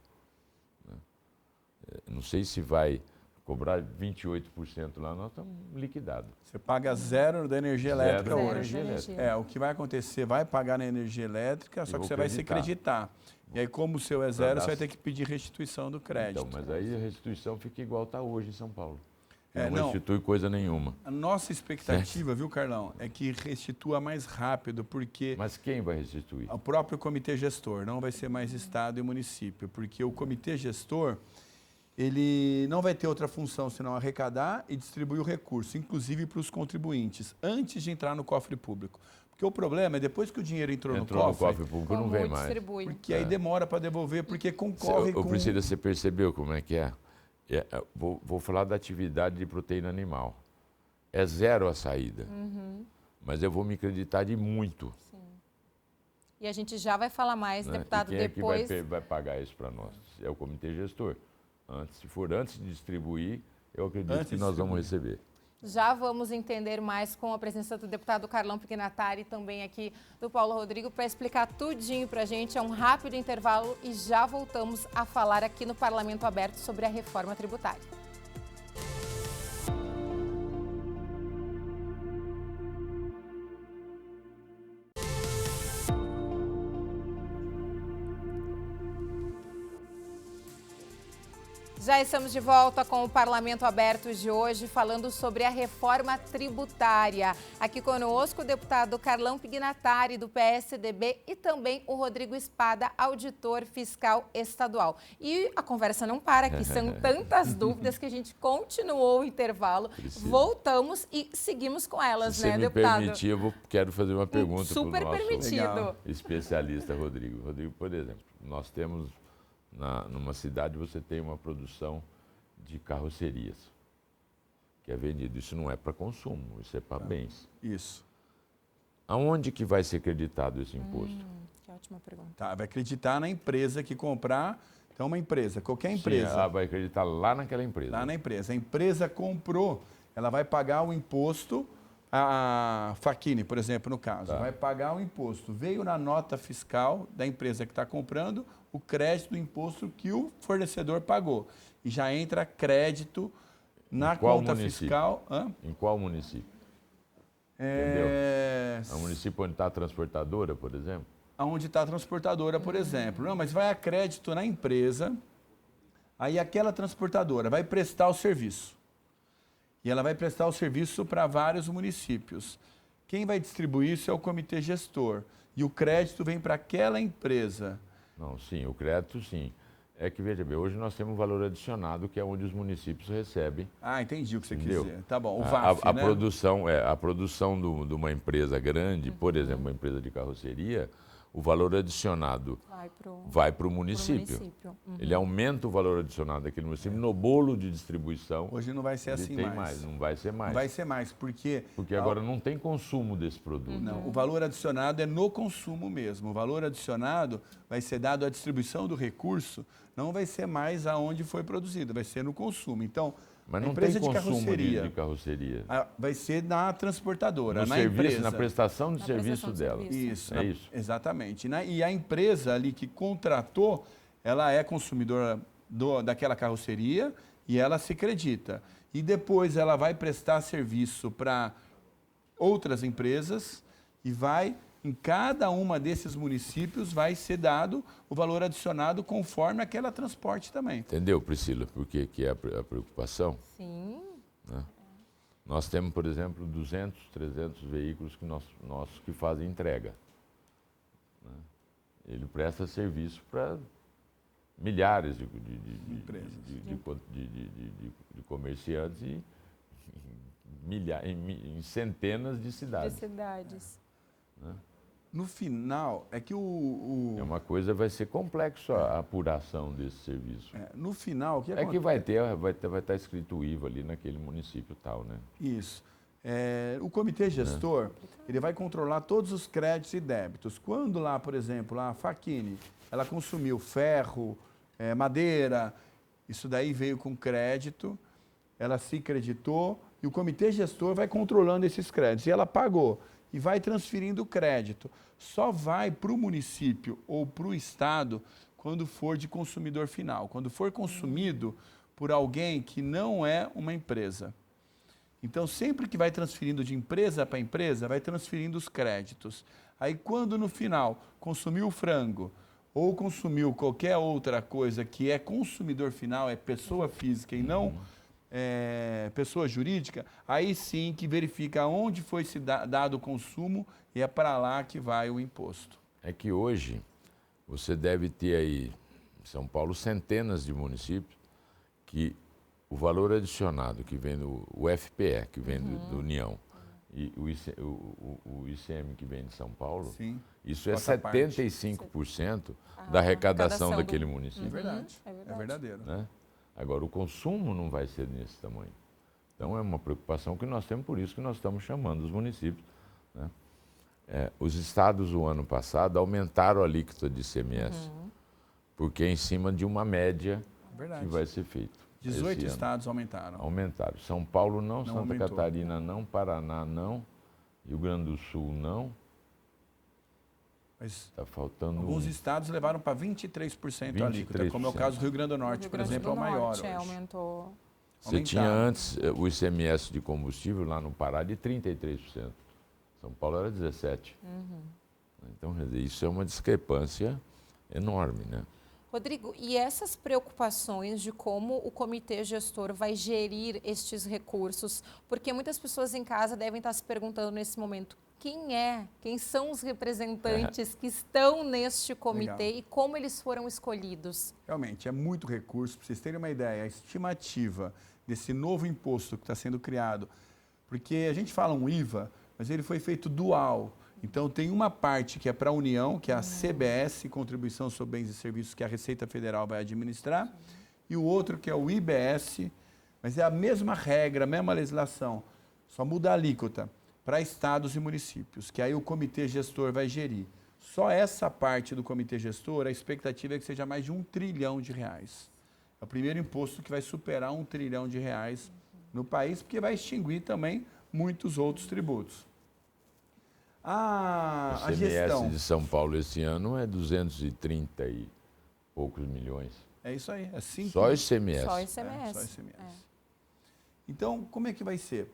Né? Não sei se vai cobrar 28% lá, nós estamos liquidados. Você paga zero da energia elétrica Zero hoje. energia elétrica. O que vai acontecer, vai pagar na energia elétrica, só que você vai se acreditar. E aí, como o seu é zero, você vai ter que pedir restituição do crédito. Então, mas aí a restituição fica igual está hoje em São Paulo. Não não restitui coisa nenhuma. A nossa expectativa, viu, Carlão, é que restitua mais rápido, porque Mas quem vai restituir? o próprio comitê gestor, não vai ser mais Estado e município, porque o comitê gestor, ele não vai ter outra função senão arrecadar e distribuir o recurso, inclusive para os contribuintes, antes de entrar no cofre público. Porque o problema é depois que o dinheiro entrou no cofre público, não vem mais. Distribui. Porque aí demora para devolver, porque concorre com... Priscila, você percebeu como é que é? Vou falar da atividade de proteína animal. É zero a saída, mas eu vou me acreditar de muito. Sim. E a gente já vai falar mais, Né? deputado, e quem depois... é que vai pagar isso para nós? É o comitê gestor. Se for antes de distribuir, eu acredito que nós vamos receber. Já vamos entender mais com a presença do deputado Carlão Pignatari e também aqui do Paulo Rodrigo para explicar tudinho para a gente. É um rápido intervalo e já voltamos a falar aqui no Parlamento Aberto sobre a reforma tributária. Já estamos de volta com o Parlamento Aberto de hoje, falando sobre a reforma tributária. Aqui conosco o deputado Carlão Pignatari, do PSDB, e também o Rodrigo Espada, auditor fiscal estadual. E a conversa não para aqui, são tantas dúvidas que a gente continuou o intervalo, voltamos e seguimos com elas, Se né, você deputado? me permitir, quero fazer uma pergunta para o Super nosso permitido. especialista Rodrigo. Rodrigo, por exemplo, nós temos numa cidade você tem uma produção de carrocerias, que é vendido. Isso não é para consumo, isso é para bens. Isso. Aonde que vai ser creditado esse imposto? Que ótima pergunta. Tá, vai acreditar na empresa que comprar. Então, uma empresa, qualquer empresa. Sim, ela vai acreditar lá naquela empresa. Lá na empresa. A empresa comprou, ela vai pagar o imposto, a Facchini, por exemplo, no caso, vai pagar o imposto. Veio na nota fiscal da empresa que está comprando o crédito do imposto que o fornecedor pagou. E já entra crédito na conta fiscal. Em qual município? Entendeu? É o município onde está a transportadora, por exemplo? Onde está a transportadora, por exemplo. Não, mas vai a crédito na empresa, aí aquela transportadora vai prestar o serviço. E ela vai prestar o serviço para vários municípios. Quem vai distribuir isso é o comitê gestor. E o crédito vem para aquela empresa. Não, sim, o crédito sim. É que, veja bem, hoje nós temos um valor adicionado, que é onde os municípios recebem. Ah, entendi o que você quis dizer. Tá bom, o VAF, né? A produção de uma empresa grande, por exemplo, uma empresa de carroceria, o valor adicionado vai para o município. Ele aumenta o valor adicionado daquele município no bolo de distribuição. Hoje não vai ser assim mais. Não vai ser mais. Não vai ser mais, porque agora não tem consumo desse produto. Não, o valor adicionado é no consumo mesmo. O valor adicionado vai ser dado à distribuição do recurso, não vai ser mais aonde foi produzido, vai ser no consumo. Então, mas não empresa tem consumo de carroceria. Vai ser na transportadora, na empresa. Na prestação de serviço dela. Isso. É isso. Exatamente. E a empresa ali que contratou, ela é consumidora daquela carroceria e ela se acredita. E depois ela vai prestar serviço para outras empresas e em cada uma desses municípios vai ser dado o valor adicionado conforme aquela transporte também. Entendeu, Priscila, por que é a preocupação? Sim. Né? Nós temos, por exemplo, 200, 300 veículos que fazem entrega. Né? Ele presta serviço para milhares de comerciantes e em centenas de cidades. Né? No final, é que É uma coisa, vai ser complexo a apuração desse serviço. No final, o que acontece? Que vai estar escrito o IVA ali naquele município tal, né? Isso. O comitê gestor, ele vai controlar todos os créditos e débitos. Quando lá, por exemplo, a Facchini, ela consumiu ferro, madeira, isso daí veio com crédito, ela se creditou e o comitê gestor vai controlando esses créditos. E ela pagou. E vai transferindo o crédito. Só vai para o município ou para o estado quando for de consumidor final. Quando for consumido por alguém que não é uma empresa. Então, sempre que vai transferindo de empresa para empresa, vai transferindo os créditos. Aí, quando no final consumiu o frango ou consumiu qualquer outra coisa que é consumidor final, é pessoa física e não pessoa jurídica, aí sim que verifica onde foi se dado o consumo e é para lá que vai o imposto. É que hoje você deve ter aí, em São Paulo, centenas de municípios que o valor adicionado que vem do FPE, que vem do União, e o ICM que vem de São Paulo, sim, isso é 75% da arrecadação daquele município. É verdade, é verdadeiro. Né? Agora, o consumo não vai ser nesse tamanho. Então, é uma preocupação que nós temos, por isso que nós estamos chamando os municípios. Né? Os estados, o ano passado, aumentaram a alíquota de ICMS, porque é em cima de uma média que vai ser feita. 18 estados aumentaram. Aumentaram. São Paulo não, Santa aumentou. Catarina não, Paraná não, Rio Grande do Sul não. Mas está faltando alguns estados levaram para 23% a alíquota, como é o caso do Rio Grande do Norte, por exemplo, é o maior hoje. Aumentou. Você tinha antes o ICMS de combustível lá no Pará de 33%. São Paulo era 17%. Então, quer dizer, isso é uma discrepância enorme, né? Rodrigo, e essas preocupações de como o comitê gestor vai gerir estes recursos? Porque muitas pessoas em casa devem estar se perguntando nesse momento, quem são os representantes que estão neste comitê e como eles foram escolhidos? Realmente, é muito recurso. Para vocês terem uma ideia, a estimativa desse novo imposto que está sendo criado, porque a gente fala um IVA, mas ele foi feito dual. Então, tem uma parte que é para a União, que é a CBS, Contribuição sobre Bens e Serviços, que a Receita Federal vai administrar, e o outro que é o IBS, mas é a mesma regra, a mesma legislação, só muda a alíquota para estados e municípios, que aí o comitê gestor vai gerir. Só essa parte do comitê gestor, a expectativa é que seja mais de R$1 trilhão. É o primeiro imposto que vai superar R$1 trilhão no país, porque vai extinguir também muitos outros tributos. A gestão de São Paulo esse ano é 230 e poucos milhões. É isso aí, é 5. Só ICMS. Só ICMS. Só ICMS. Então, como é que vai ser?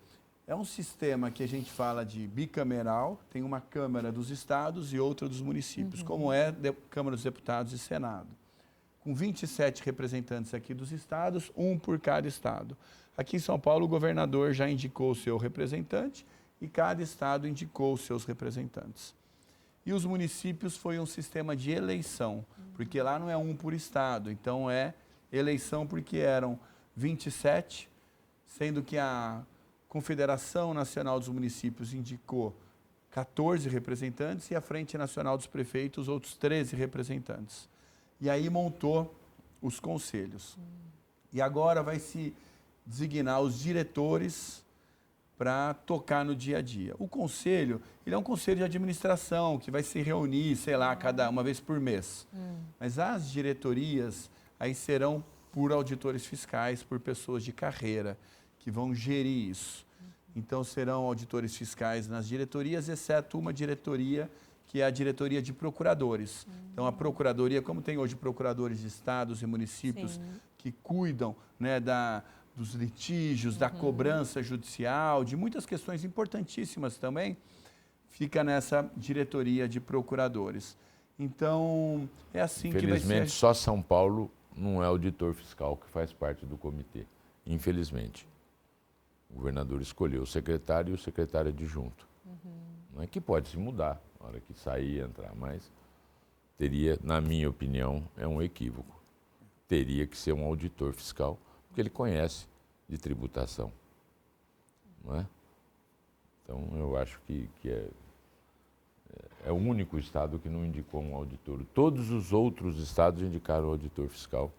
É um sistema que a gente fala de bicameral, tem uma Câmara dos Estados e outra dos municípios, como é a Câmara dos Deputados e Senado. Com 27 representantes aqui dos estados, um por cada estado. Aqui em São Paulo, o governador já indicou o seu representante e cada estado indicou os seus representantes. E os municípios foi um sistema de eleição, porque lá não é um por estado, então é eleição porque eram 27, sendo que a Confederação Nacional dos Municípios indicou 14 representantes e a Frente Nacional dos Prefeitos outros 13 representantes. E aí montou os conselhos. E agora vai se designar os diretores para tocar no dia a dia. O conselho, ele é um conselho de administração que vai se reunir, sei lá, uma vez por mês. Mas as diretorias aí serão por auditores fiscais, por pessoas de carreira que vão gerir isso. Então serão auditores fiscais nas diretorias, exceto uma diretoria que é a diretoria de procuradores. Então a procuradoria, como tem hoje procuradores de estados e municípios que cuidam, né, dos litígios, da cobrança judicial, de muitas questões importantíssimas também, fica nessa diretoria de procuradores. Então, é assim que vai ser. Infelizmente, só São Paulo não é auditor fiscal que faz parte do comitê. Infelizmente. O governador escolheu o secretário e o secretário adjunto. Não é que pode se mudar na hora que sair e entrar, mas teria, na minha opinião, é um equívoco. Teria que ser um auditor fiscal, porque ele conhece de tributação, não é? Então, eu acho que é o único estado que não indicou um auditor. Todos os outros estados indicaram o auditor fiscal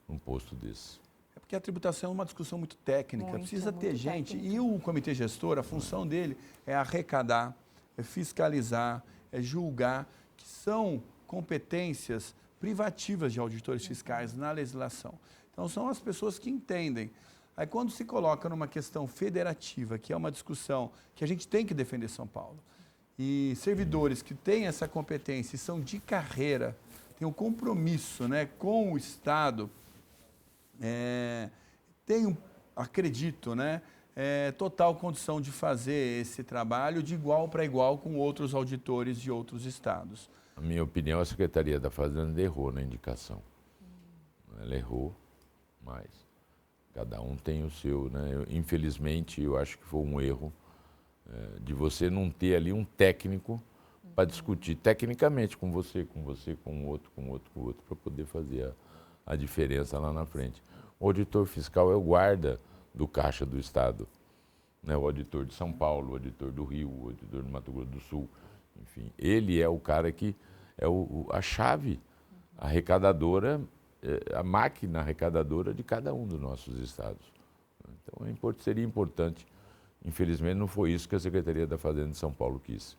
num posto desse. É porque a tributação é uma discussão muito técnica, precisa ter gente. E o comitê gestor, a função dele é arrecadar, é fiscalizar, é julgar, que são competências privativas de auditores fiscais na legislação. Então, são as pessoas que entendem. Aí, quando se coloca numa questão federativa, que é uma discussão que a gente tem que defender São Paulo, e servidores que têm essa competência e são de carreira, têm um compromisso, né, com o Estado, acredito, né, total condição de fazer esse trabalho de igual para igual com outros auditores de outros estados. Na minha opinião, a Secretaria da Fazenda errou na indicação. Ela errou, mas cada um tem o seu, né? Infelizmente, eu acho que foi um erro de você não ter ali um técnico para discutir tecnicamente com você, com o outro, para poder fazer a diferença lá na frente. O auditor fiscal é o guarda do caixa do Estado, né? O auditor de São Paulo, o auditor do Rio, o auditor do Mato Grosso do Sul, enfim. Ele é o cara que é a chave arrecadadora, a máquina arrecadadora de cada um dos nossos estados. Então, seria importante. Infelizmente, não foi isso que a Secretaria da Fazenda de São Paulo quis.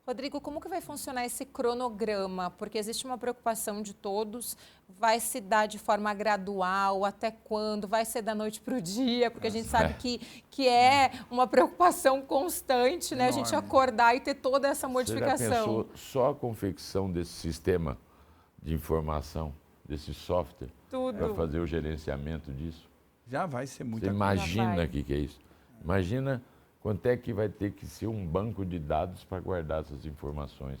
Rodrigo, como que vai funcionar esse cronograma? Porque existe uma preocupação de todos, vai se dar de forma gradual, até quando? Vai ser da noite para o dia? Porque a gente sabe que é uma preocupação constante, né? A gente acordar e ter toda essa modificação. Você já pensou só a confecção desse sistema de informação, desse software, para fazer o gerenciamento disso? Já vai ser muito. Você imagina o que é isso? Imagina quanto é que vai ter que ser um banco de dados para guardar essas informações.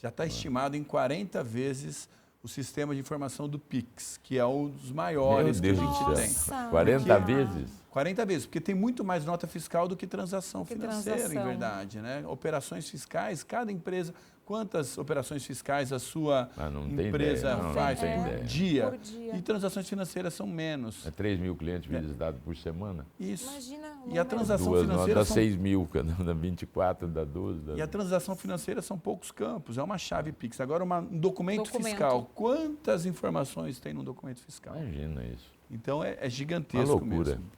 Já está estimado em 40 vezes o sistema de informação do Pix, que é um dos maiores que a gente tem. 40 vezes? 40 vezes, porque tem muito mais nota fiscal do que transação financeira, em verdade, né? Operações fiscais, cada empresa quantas operações fiscais a sua empresa ideia, faz por dia. Por dia. E transações financeiras são menos. É 3 mil clientes visitados por semana. Isso. Imagina o E a número. transação Duas financeira dá são... 6 mil, dá 24, dá 12. E a transação financeira são poucos campos, é uma chave Pix. Agora, um documento fiscal. Quantas informações tem num documento fiscal? Imagina isso. Então, é gigantesco Uma loucura. mesmo.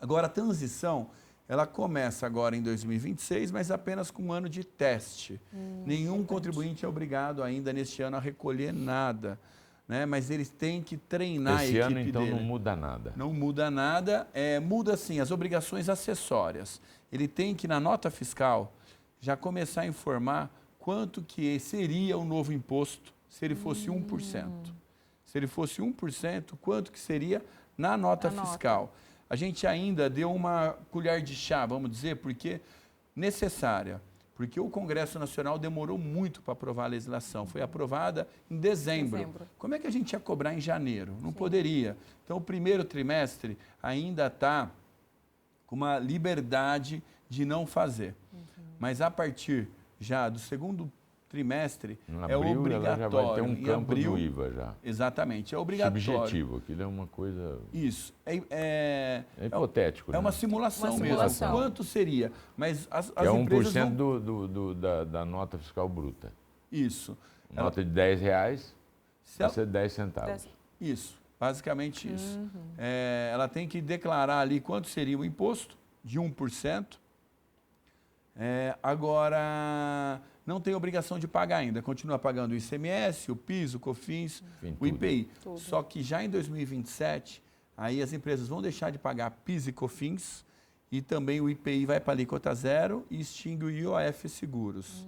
Agora, a transição, ela começa agora em 2026, mas apenas com um ano de teste. Nenhum contribuinte é obrigado ainda neste ano a recolher nada, né? Mas eles têm que treinar a equipe Esse ano, então, dele. não muda nada. Não muda nada, muda sim as obrigações acessórias. Ele tem que, na nota fiscal, já começar a informar quanto que seria o novo imposto se ele fosse 1%. Se ele fosse 1%, quanto que seria na nota fiscal? A gente ainda deu uma colher de chá, vamos dizer, porque necessária. Porque o Congresso Nacional demorou muito para aprovar a legislação. Foi aprovada em dezembro. Como é que a gente ia cobrar em janeiro? Não poderia. Então, o primeiro trimestre ainda está com uma liberdade de não fazer. Mas a partir já do segundo trimestre, é obrigatório. Ela já vai ter um campo abril, do IVA já. Exatamente, é obrigatório. Subjetivo, aquilo é uma coisa... Isso. É hipotético, né? É uma simulação, Uma mesmo. simulação. Quanto seria? Mas as é 1% empresas vão... da nota fiscal bruta. Isso. Nota de R$10 vai ser 10 centavos. Isso, basicamente isso. Ela tem que declarar ali quanto seria o imposto, de 1%. Agora, não tem obrigação de pagar ainda. Continua pagando o ICMS, o PIS, o COFINS, o IPI. Tudo. Só que já em 2027, aí as empresas vão deixar de pagar PIS e COFINS e também o IPI vai para a alíquota zero e extingue o IOF Seguros.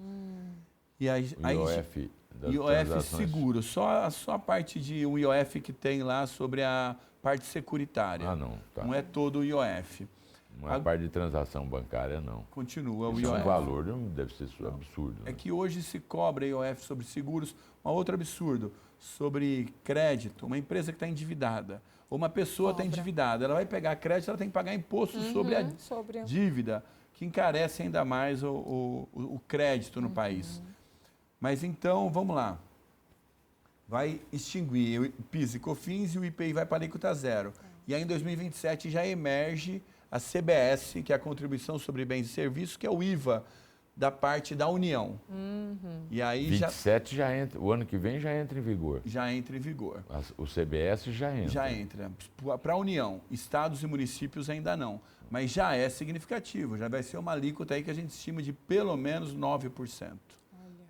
E aí, IOF das IOF transações. Seguro, só a parte de um IOF que tem lá sobre a parte securitária. Ah, não. Tá. Não é todo o IOF. Não é a parte de transação bancária, não. Continua o Isso é IOF. um valor, deve ser absurdo. É Né? que hoje se cobra IOF sobre seguros. Um outro absurdo, sobre crédito, uma empresa que está endividada, ou uma pessoa está endividada, ela vai pegar crédito, ela tem que pagar imposto sobre a dívida, que encarece ainda mais o crédito no país. Mas então, vamos lá. Vai extinguir o PIS e COFINS e o IPI vai para a alíquota zero. E aí, em 2027, já emerge a CBS, que é a Contribuição sobre Bens e Serviços, que é o IVA da parte da União. E aí 27 já entra, o ano que vem já entra em vigor. já entra em vigor. O CBS já entra. Já entra. Para a União, estados e municípios ainda não. Mas já é significativo, já vai ser uma alíquota aí que a gente estima de pelo menos 9%.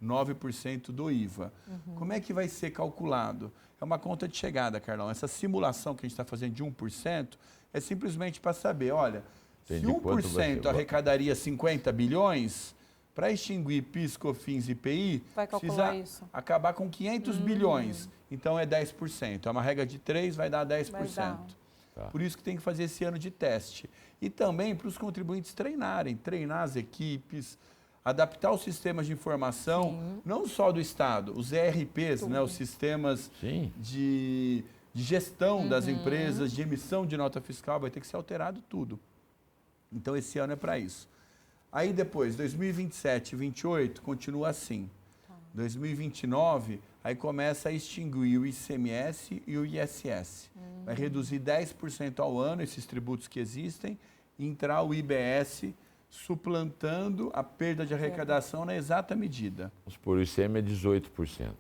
9% do IVA. Como é que vai ser calculado? É uma conta de chegada, Carlão. Essa simulação que a gente está fazendo de 1% é simplesmente para saber, olha, Entendi. se 1% arrecadaria 50 bilhões, para extinguir PIS, COFINS e IPI, precisa acabar com 500 bilhões. Então é 10%. É uma regra de 3, vai dar 10%. Por isso que tem que fazer esse ano de teste. E também para os contribuintes treinar as equipes, adaptar os sistemas de informação, não só do Estado, os ERPs, né, os sistemas de gestão das empresas, de emissão de nota fiscal, vai ter que ser alterado tudo. Então, esse ano é para isso. Aí depois, 2027 e 2028, continua assim. 2029, aí começa a extinguir o ICMS e o ISS. Vai reduzir 10% ao ano esses tributos que existem, e entrar o IBS, suplantando a perda de arrecadação na exata medida. Vamos supor, o ICM é 18%.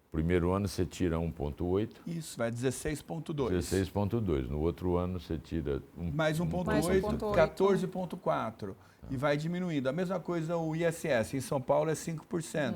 Primeiro ano você tira 1,8%. Isso, vai 16,2%. 16,2%. No outro ano você tira mais 1,8%, 14,4%. E vai diminuindo. A mesma coisa o ISS. Em São Paulo é 5%.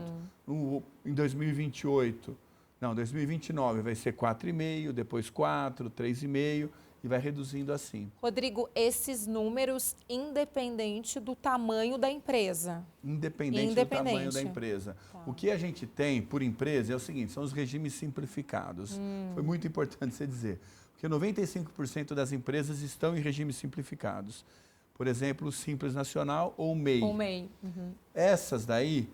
Em 2028, não, 2029 vai ser 4,5%, depois 4%, 3,5%. E vai reduzindo assim. Rodrigo, esses números independente do tamanho da empresa. Independente do tamanho da empresa. O que a gente tem por empresa é o seguinte, são os regimes simplificados. Foi muito importante você dizer. Porque 95% das empresas estão em regimes simplificados. Por exemplo, o Simples Nacional ou o MEI. O MEI. Essas daí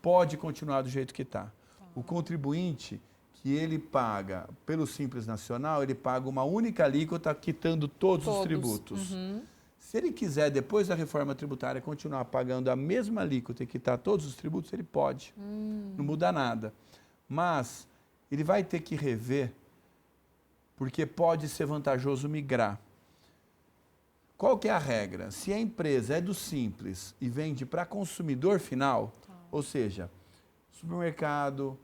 pode continuar do jeito que está. O contribuinte que ele paga pelo Simples Nacional, ele paga uma única alíquota quitando todos os tributos. Se ele quiser, depois da reforma tributária, continuar pagando a mesma alíquota e quitar todos os tributos, ele pode. Não muda nada. Mas ele vai ter que rever, porque pode ser vantajoso migrar. Qual que é a regra? Se a empresa é do Simples e vende para consumidor final, ou seja, supermercado,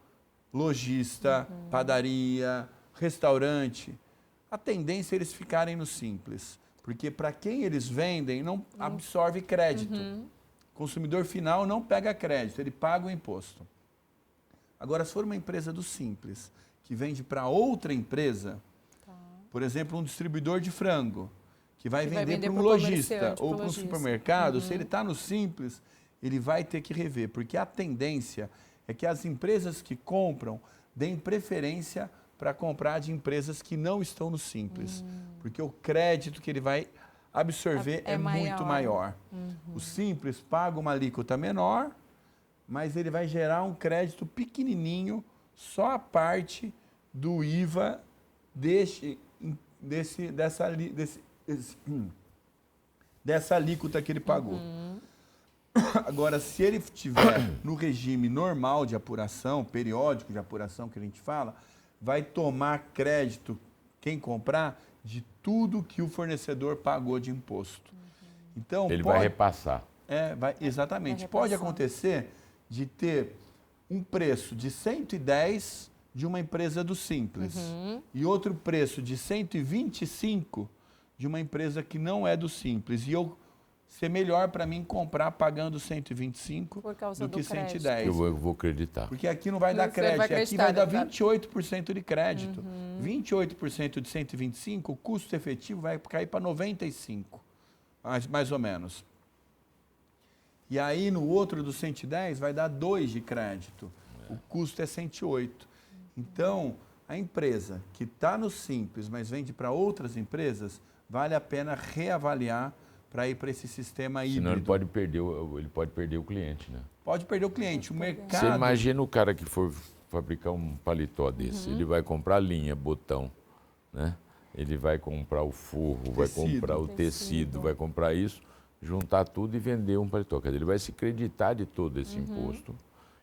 lojista, padaria, restaurante, a tendência é eles ficarem no Simples. Porque para quem eles vendem, não absorve crédito. Consumidor final não pega crédito, ele paga o imposto. Agora, se for uma empresa do Simples, que vende para outra empresa, por exemplo, um distribuidor de frango, que vai vender para um lojista ou para um supermercado, se ele está no Simples, ele vai ter que rever, porque a tendência é que as empresas que compram deem preferência para comprar de empresas que não estão no Simples, porque o crédito que ele vai absorver é muito maior. O Simples paga uma alíquota menor, mas ele vai gerar um crédito pequenininho, só a parte do IVA dessa alíquota que ele pagou. Agora, se ele estiver no regime normal de apuração, periódico de apuração que a gente fala, vai tomar crédito, quem comprar, de tudo que o fornecedor pagou de imposto. Então, ele vai repassar. Exatamente. Pode acontecer de ter um preço de 110 de uma empresa do Simples e outro preço de 125 de uma empresa que não é do Simples. E eu ser melhor para mim comprar pagando 125 do que 110. Eu vou acreditar. Porque aqui não vai dar crédito, aqui vai dar 28% de crédito. 28% de 125, o custo efetivo vai cair para 95, mais ou menos. E aí no outro do 110 vai dar 2 de crédito. O custo é 108. Então, a empresa que está no Simples, mas vende para outras empresas, vale a pena reavaliar para ir para esse sistema híbrido. Senão ele pode perder o cliente, né? Pode perder o cliente. O mercado... Você imagina o cara que for fabricar um paletó desse, ele vai comprar linha, botão, né? Ele vai comprar o forro, vai comprar o tecido, vai comprar isso, juntar tudo e vender um paletó. Quer dizer, ele vai se creditar de todo esse imposto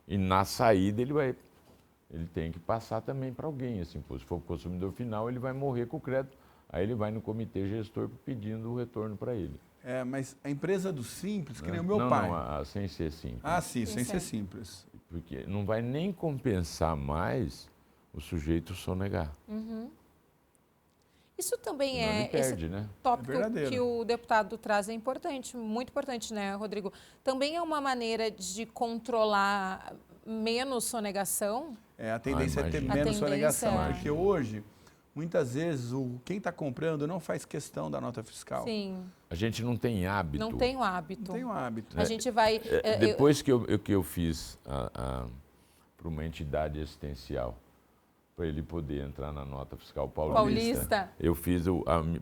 e na saída ele tem que passar também para alguém esse imposto. Se for o consumidor final, ele vai morrer com o crédito. Aí ele vai no comitê gestor pedindo o retorno para ele. Mas a empresa do Simples, que nem o meu pai. Não, sem ser simples. Sim, sem ser simples. Porque não vai nem compensar mais o sujeito sonegar. Isso também perde, esse né? tópico que o deputado traz é importante, muito importante, né, Rodrigo? Também é uma maneira de controlar menos sonegação? A tendência é ter menos sonegação, porque hoje, muitas vezes, quem está comprando não faz questão da nota fiscal. Sim. A gente não tem hábito. Não tem o hábito. Não tem o hábito. A gente vai... Depois que eu fiz para uma entidade assistencial, para ele poder entrar na nota fiscal paulista. Eu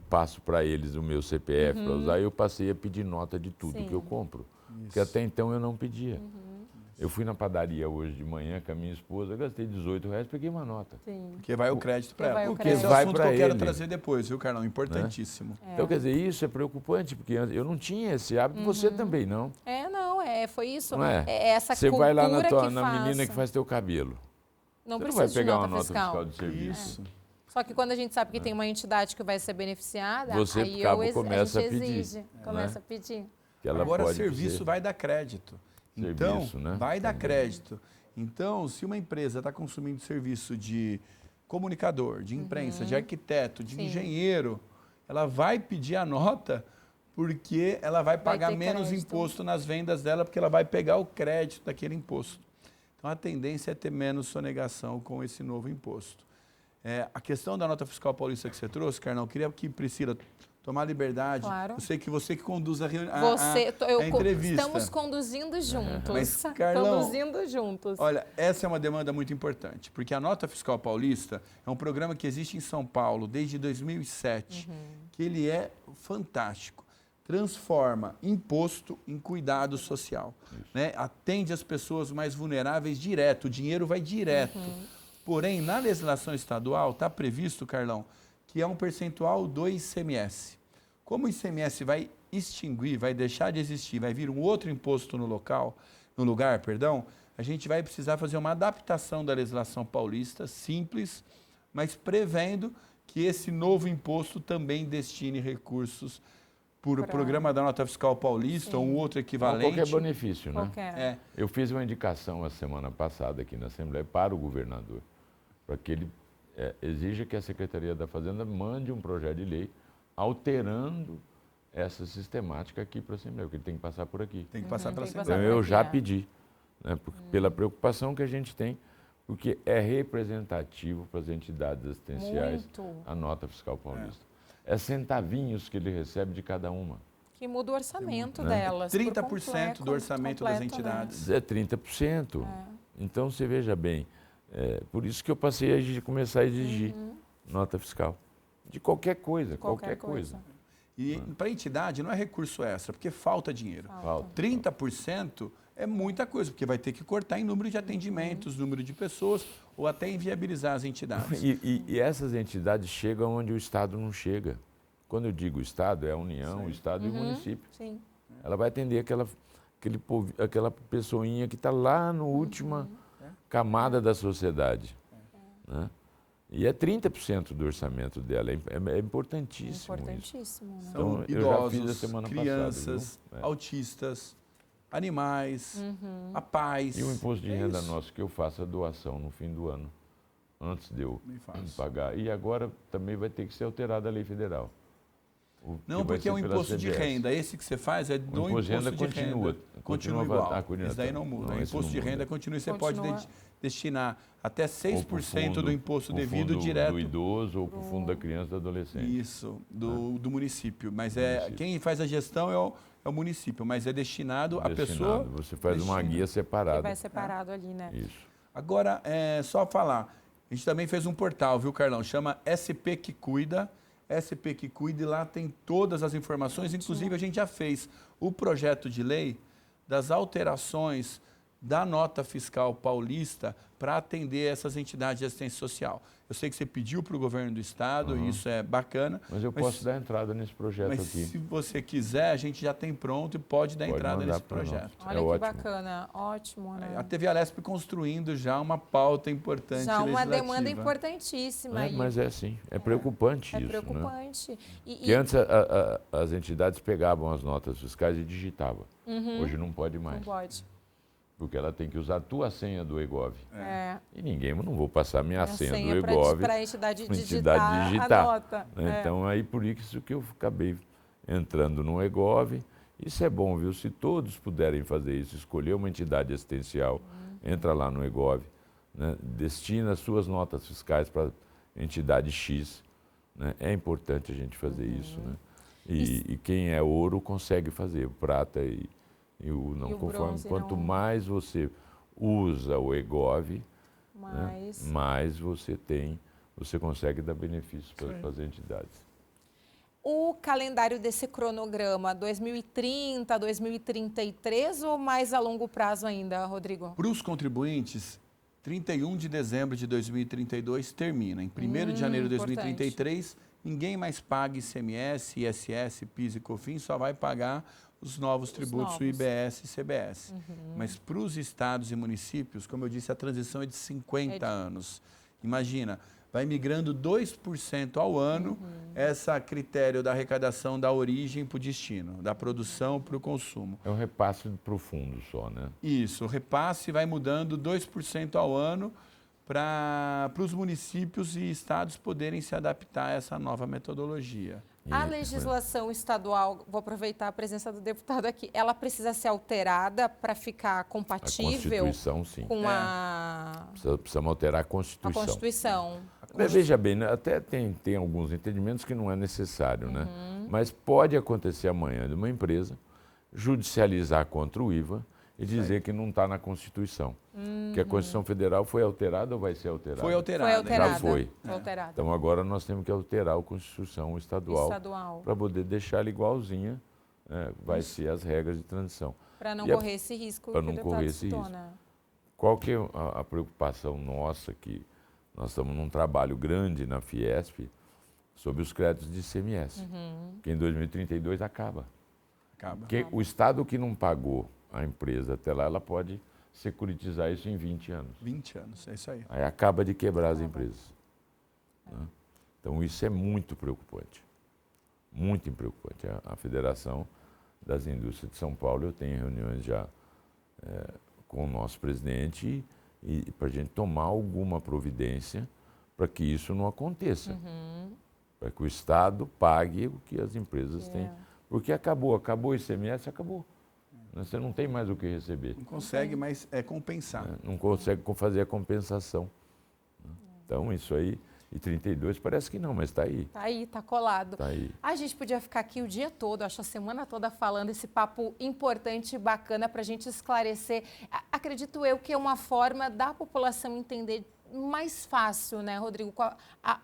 passo para eles o meu CPF para usar e eu passei a pedir nota de tudo que eu compro. Porque até então eu não pedia. Eu fui na padaria hoje de manhã com a minha esposa, gastei R$18, peguei uma nota. Sim. Porque vai o crédito para ela. Porque esse é o vai assunto que eu quero trazer depois, viu, Carlão? Importantíssimo. Então, quer dizer, isso é preocupante, porque eu não tinha esse hábito, você também não. Foi isso. Não é? Essa você cultura vai lá na menina que faz teu cabelo. Não você precisa não vai pegar de uma nota fiscal de serviço. serviço. Só que quando a gente sabe que tem uma entidade que vai ser beneficiada, você aí começa a gente exige, começa a pedir. Agora, serviço vai dar crédito. Então, serviço, né? vai dar crédito. Então, se uma empresa está consumindo serviço de comunicador, de imprensa, de arquiteto, de engenheiro, ela vai pedir a nota porque ela vai pagar menos imposto nas vendas dela, porque ela vai pegar o crédito daquele imposto. Então, a tendência é ter menos sonegação com esse novo imposto. A questão da nota fiscal paulista que você trouxe, Carlão, eu queria que Priscila tomar liberdade. Claro. Eu sei que você que conduz a entrevista. Estamos conduzindo juntos. Mas, Carlão, conduzindo juntos. Olha, essa é uma demanda muito importante, porque a Nota Fiscal Paulista é um programa que existe em São Paulo desde 2007, que ele é fantástico. Transforma imposto em cuidado social. Né? Atende as pessoas mais vulneráveis direto, o dinheiro vai direto. Porém, na legislação estadual está previsto, Carlão, que é um percentual do ICMS. Como o ICMS vai extinguir, vai deixar de existir, vai vir um outro imposto no lugar, a gente vai precisar fazer uma adaptação da legislação paulista, simples, mas prevendo que esse novo imposto também destine recursos por programa da nota fiscal paulista ou um outro equivalente. Qualquer benefício, né? Qualquer. Eu fiz uma indicação a semana passada aqui na Assembleia para o governador, para que ele exija que a Secretaria da Fazenda mande um projeto de lei alterando essa sistemática aqui para a Assembleia, porque ele tem que passar por aqui. Tem que passar pela tem que Assembleia. passar Então eu já aqui, pedi, né, pela preocupação que a gente tem, porque é representativo para as entidades assistenciais Muito. a nota fiscal paulista. É centavinhos que ele recebe de cada uma. Que muda o orçamento Né? delas. 30% do orçamento das entidades. É 30%. Então você veja bem, por isso que eu passei a começar a exigir nota fiscal. De qualquer coisa, qualquer coisa. E para a entidade não é recurso extra, porque falta dinheiro. Falta. 30% é muita coisa, porque vai ter que cortar em número de atendimentos, número de pessoas, ou até inviabilizar as entidades. E essas entidades chegam onde o Estado não chega. Quando eu digo Estado, é a União, o Estado e o município. Sim. Ela vai atender aquela pessoinha que está lá na última camada da sociedade. Né? E é 30% do orçamento dela, é importantíssimo isso. Importantíssimo, né? São Então, eu já idosos, fiz a semana crianças, passada, viu? autistas, animais, a paz. E o imposto de É renda isso. nosso, que eu faço a doação no fim do ano, antes de eu Nem faço. pagar. E agora também vai ter que ser alterada a lei federal. Não, porque é um imposto de renda. Esse que você faz é do imposto de renda. Continua igual. Esse daí não muda. O imposto de renda continua e você pode destinar até 6% do imposto devido direto. Do idoso ou para o fundo da criança e do adolescente. Isso, do município. Mas quem faz a gestão é o município, mas é destinado à pessoa. Você faz uma guia separada. Que vai separado ali, né? Isso. Agora, só falar, a gente também fez um portal, viu, Carlão? Chama SP que Cuida. SP que Cuida, e lá tem todas as informações. Inclusive, a gente já fez o projeto de lei das alterações da nota fiscal paulista para atender essas entidades de assistência social. Eu sei que você pediu para o governo do estado, e isso é bacana. Mas eu posso dar entrada nesse projeto Mas aqui. se você quiser, a gente já tem pronto e pode dar entrada mandar nesse pra nós. projeto. Olha que ótimo. bacana, ótimo, né? A TV Alesp construindo já uma pauta importante Já uma legislativa. demanda importantíssima. Mas é assim, é preocupante É isso. Né? preocupante. Que antes as entidades pegavam as notas fiscais e digitavam. Hoje não pode mais. Não pode. Porque ela tem que usar a tua senha do EGOV. É. E não vou passar minha senha do para EGOV a entidade pra digitar a nota. né? Então, aí por isso que eu acabei entrando no EGOV. Isso é bom, viu? Se todos puderem fazer isso, escolher uma entidade assistencial, entra lá no EGOV, né? Destina as suas notas fiscais para entidade X. Né? É importante a gente fazer isso. Né? E quem é ouro consegue fazer, o prata e o não. Conforme, bronze quanto não. mais você usa o EGOV, Mas... né? Mais você consegue dar benefícios para as entidades. O calendário desse cronograma, 2030, 2033 ou mais a longo prazo ainda, Rodrigo? Para os contribuintes, 31 de dezembro de 2032 termina. Em 1º de janeiro de 2033, ninguém mais paga ICMS, ISS, PIS e COFINS, só vai pagar os novos tributos, o IBS e CBS. Mas para os estados e municípios, como eu disse, a transição é de 50 anos. Imagina, vai migrando 2% ao ano esse critério da arrecadação da origem para o destino, da produção para o consumo. É um repasse para o fundo só, né? Isso, o repasse vai mudando 2% ao ano para os municípios e estados poderem se adaptar a essa nova metodologia. A legislação estadual, vou aproveitar a presença do deputado aqui, ela precisa ser alterada para ficar compatível a Constituição, sim. com a... Precisamos alterar a Constituição. A Constituição. Veja bem, né? Até tem alguns entendimentos que não é necessário, né? Mas pode acontecer amanhã de uma empresa judicializar contra o IVA e dizer que não está na Constituição. Que a Constituição Federal foi alterada ou vai ser alterada? Foi alterada. Foi alterada. Já foi. Foi alterada. Então agora nós temos que alterar a Constituição estadual para poder deixar ela igualzinha, vai ser as regras de transição. Para não correr esse risco que o deputado citou, né? Qual que é a preocupação nossa, que nós estamos num trabalho grande na Fiesp, sobre os créditos de ICMS, que em 2032 acaba. Porque o Estado que não pagou a empresa até lá, ela pode securitizar isso em 20 anos. 20 anos, é isso aí. Aí acaba de quebrar as empresas. Né? Então isso é muito preocupante. Muito preocupante. A Federação das Indústrias de São Paulo, eu tenho reuniões já com o nosso presidente e para a gente tomar alguma providência para que isso não aconteça. Para que o Estado pague o que as empresas têm. Porque acabou o ICMS, acabou. Você não tem mais o que receber. Não consegue mais compensar. Não consegue fazer a compensação. Então, isso aí, e 32 parece que não, mas está aí. Está aí, está colado. Tá aí. A gente podia ficar aqui o dia todo, acho a semana toda falando esse papo importante e bacana para a gente esclarecer. Acredito eu que é uma forma da população entender mais fácil, né, Rodrigo?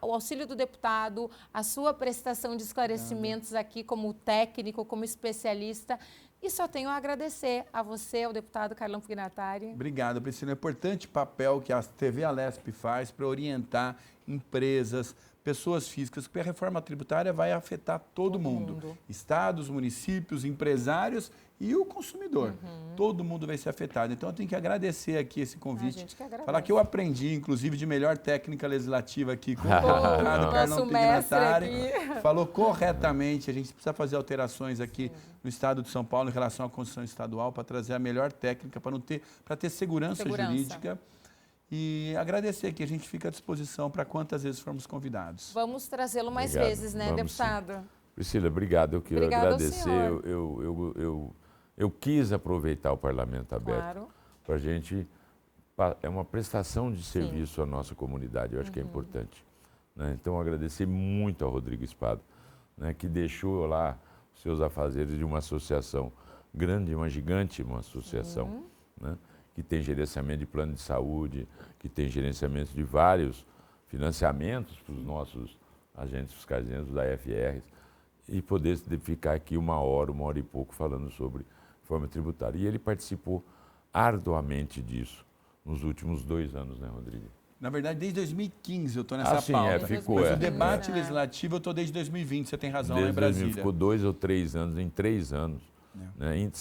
O auxílio do deputado, a sua prestação de esclarecimentos aqui como técnico, como especialista. E só tenho a agradecer a você, ao deputado Carlão Pignatari. Obrigado, Priscila. É um importante papel que a TV Alesp faz para orientar empresas, pessoas físicas, porque a reforma tributária vai afetar todo mundo. Estados, municípios, empresários e o consumidor. Todo mundo vai ser afetado. Então, eu tenho que agradecer aqui esse convite. Falar que eu aprendi, inclusive, de melhor técnica legislativa aqui com o deputado Carlão Pignatari. Falou corretamente. A gente precisa fazer alterações aqui no Estado de São Paulo em relação à Constituição Estadual para trazer a melhor técnica, para ter segurança jurídica. E agradecer que a gente fica à disposição para quantas vezes formos convidados. Vamos trazê-lo mais vezes, né, deputado? Sim. Priscila, obrigado. Eu quero agradecer. Eu quis aproveitar o Parlamento Aberto para a gente... É uma prestação de serviço à nossa comunidade, eu acho que é importante. Né? Então, agradecer muito ao Rodrigo Espado, né, que deixou lá os seus afazeres de uma associação grande, uma gigante, uma associação, né, que tem gerenciamento de plano de saúde, que tem gerenciamento de vários financiamentos para os nossos agentes fiscais da FR, e poder ficar aqui uma hora e pouco falando sobre reforma tributária. E ele participou arduamente disso nos últimos 2 anos, né, Rodrigo? Na verdade, desde 2015 eu estou nessa sim, pauta. ficou. Mas o debate legislativo eu estou desde 2020, você tem razão, lá em Brasília. Ficou 2 ou 3 anos, em 3 anos, né,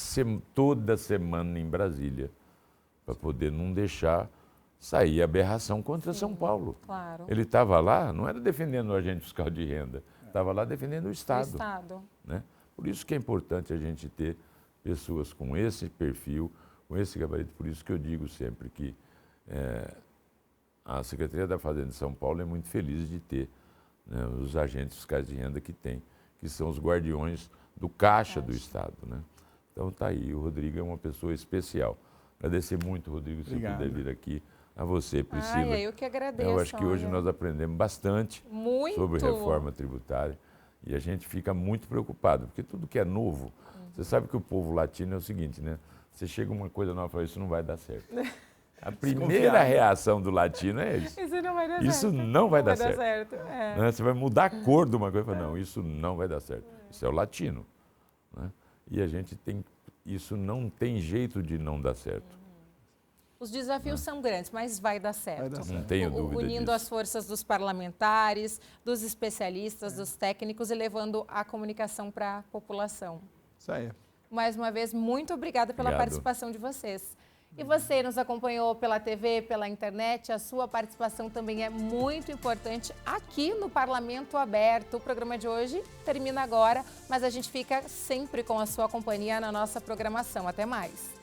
toda semana em Brasília, para poder não deixar sair aberração contra São Paulo. Claro. Ele estava lá, não era defendendo o agente fiscal de renda, estava lá defendendo o Estado. Né? Por isso que é importante a gente ter pessoas com esse perfil, com esse gabarito. Por isso que eu digo sempre que a Secretaria da Fazenda de São Paulo é muito feliz de ter, né, os agentes fiscais de renda que tem, que são os guardiões do caixa do Estado. Né? Então está aí, o Rodrigo é uma pessoa especial. Agradecer muito, Rodrigo, se puder vir aqui. A você, Priscila. Eu que agradeço. Eu acho que hoje nós aprendemos bastante sobre reforma tributária e a gente fica muito preocupado, porque tudo que é novo, você sabe que o povo latino é o seguinte, né? Você chega uma coisa nova e fala, isso não vai dar certo. A primeira reação do latino é isso. Isso não vai dar certo. Isso não vai dar certo. Né? Você vai mudar a cor de uma coisa e fala, não, isso não vai dar certo. Isso é o latino. Né? E a gente tem, isso não tem jeito de não dar certo. Os desafios são grandes, mas vai dar certo. Não tenho dúvida Unindo disso. as forças dos parlamentares, dos especialistas, dos técnicos e levando a comunicação para a população. Isso aí. Mais uma vez, muito obrigada pela participação de vocês. E você nos acompanhou pela TV, pela internet, a sua participação também é muito importante aqui no Parlamento Aberto. O programa de hoje termina agora, mas a gente fica sempre com a sua companhia na nossa programação. Até mais!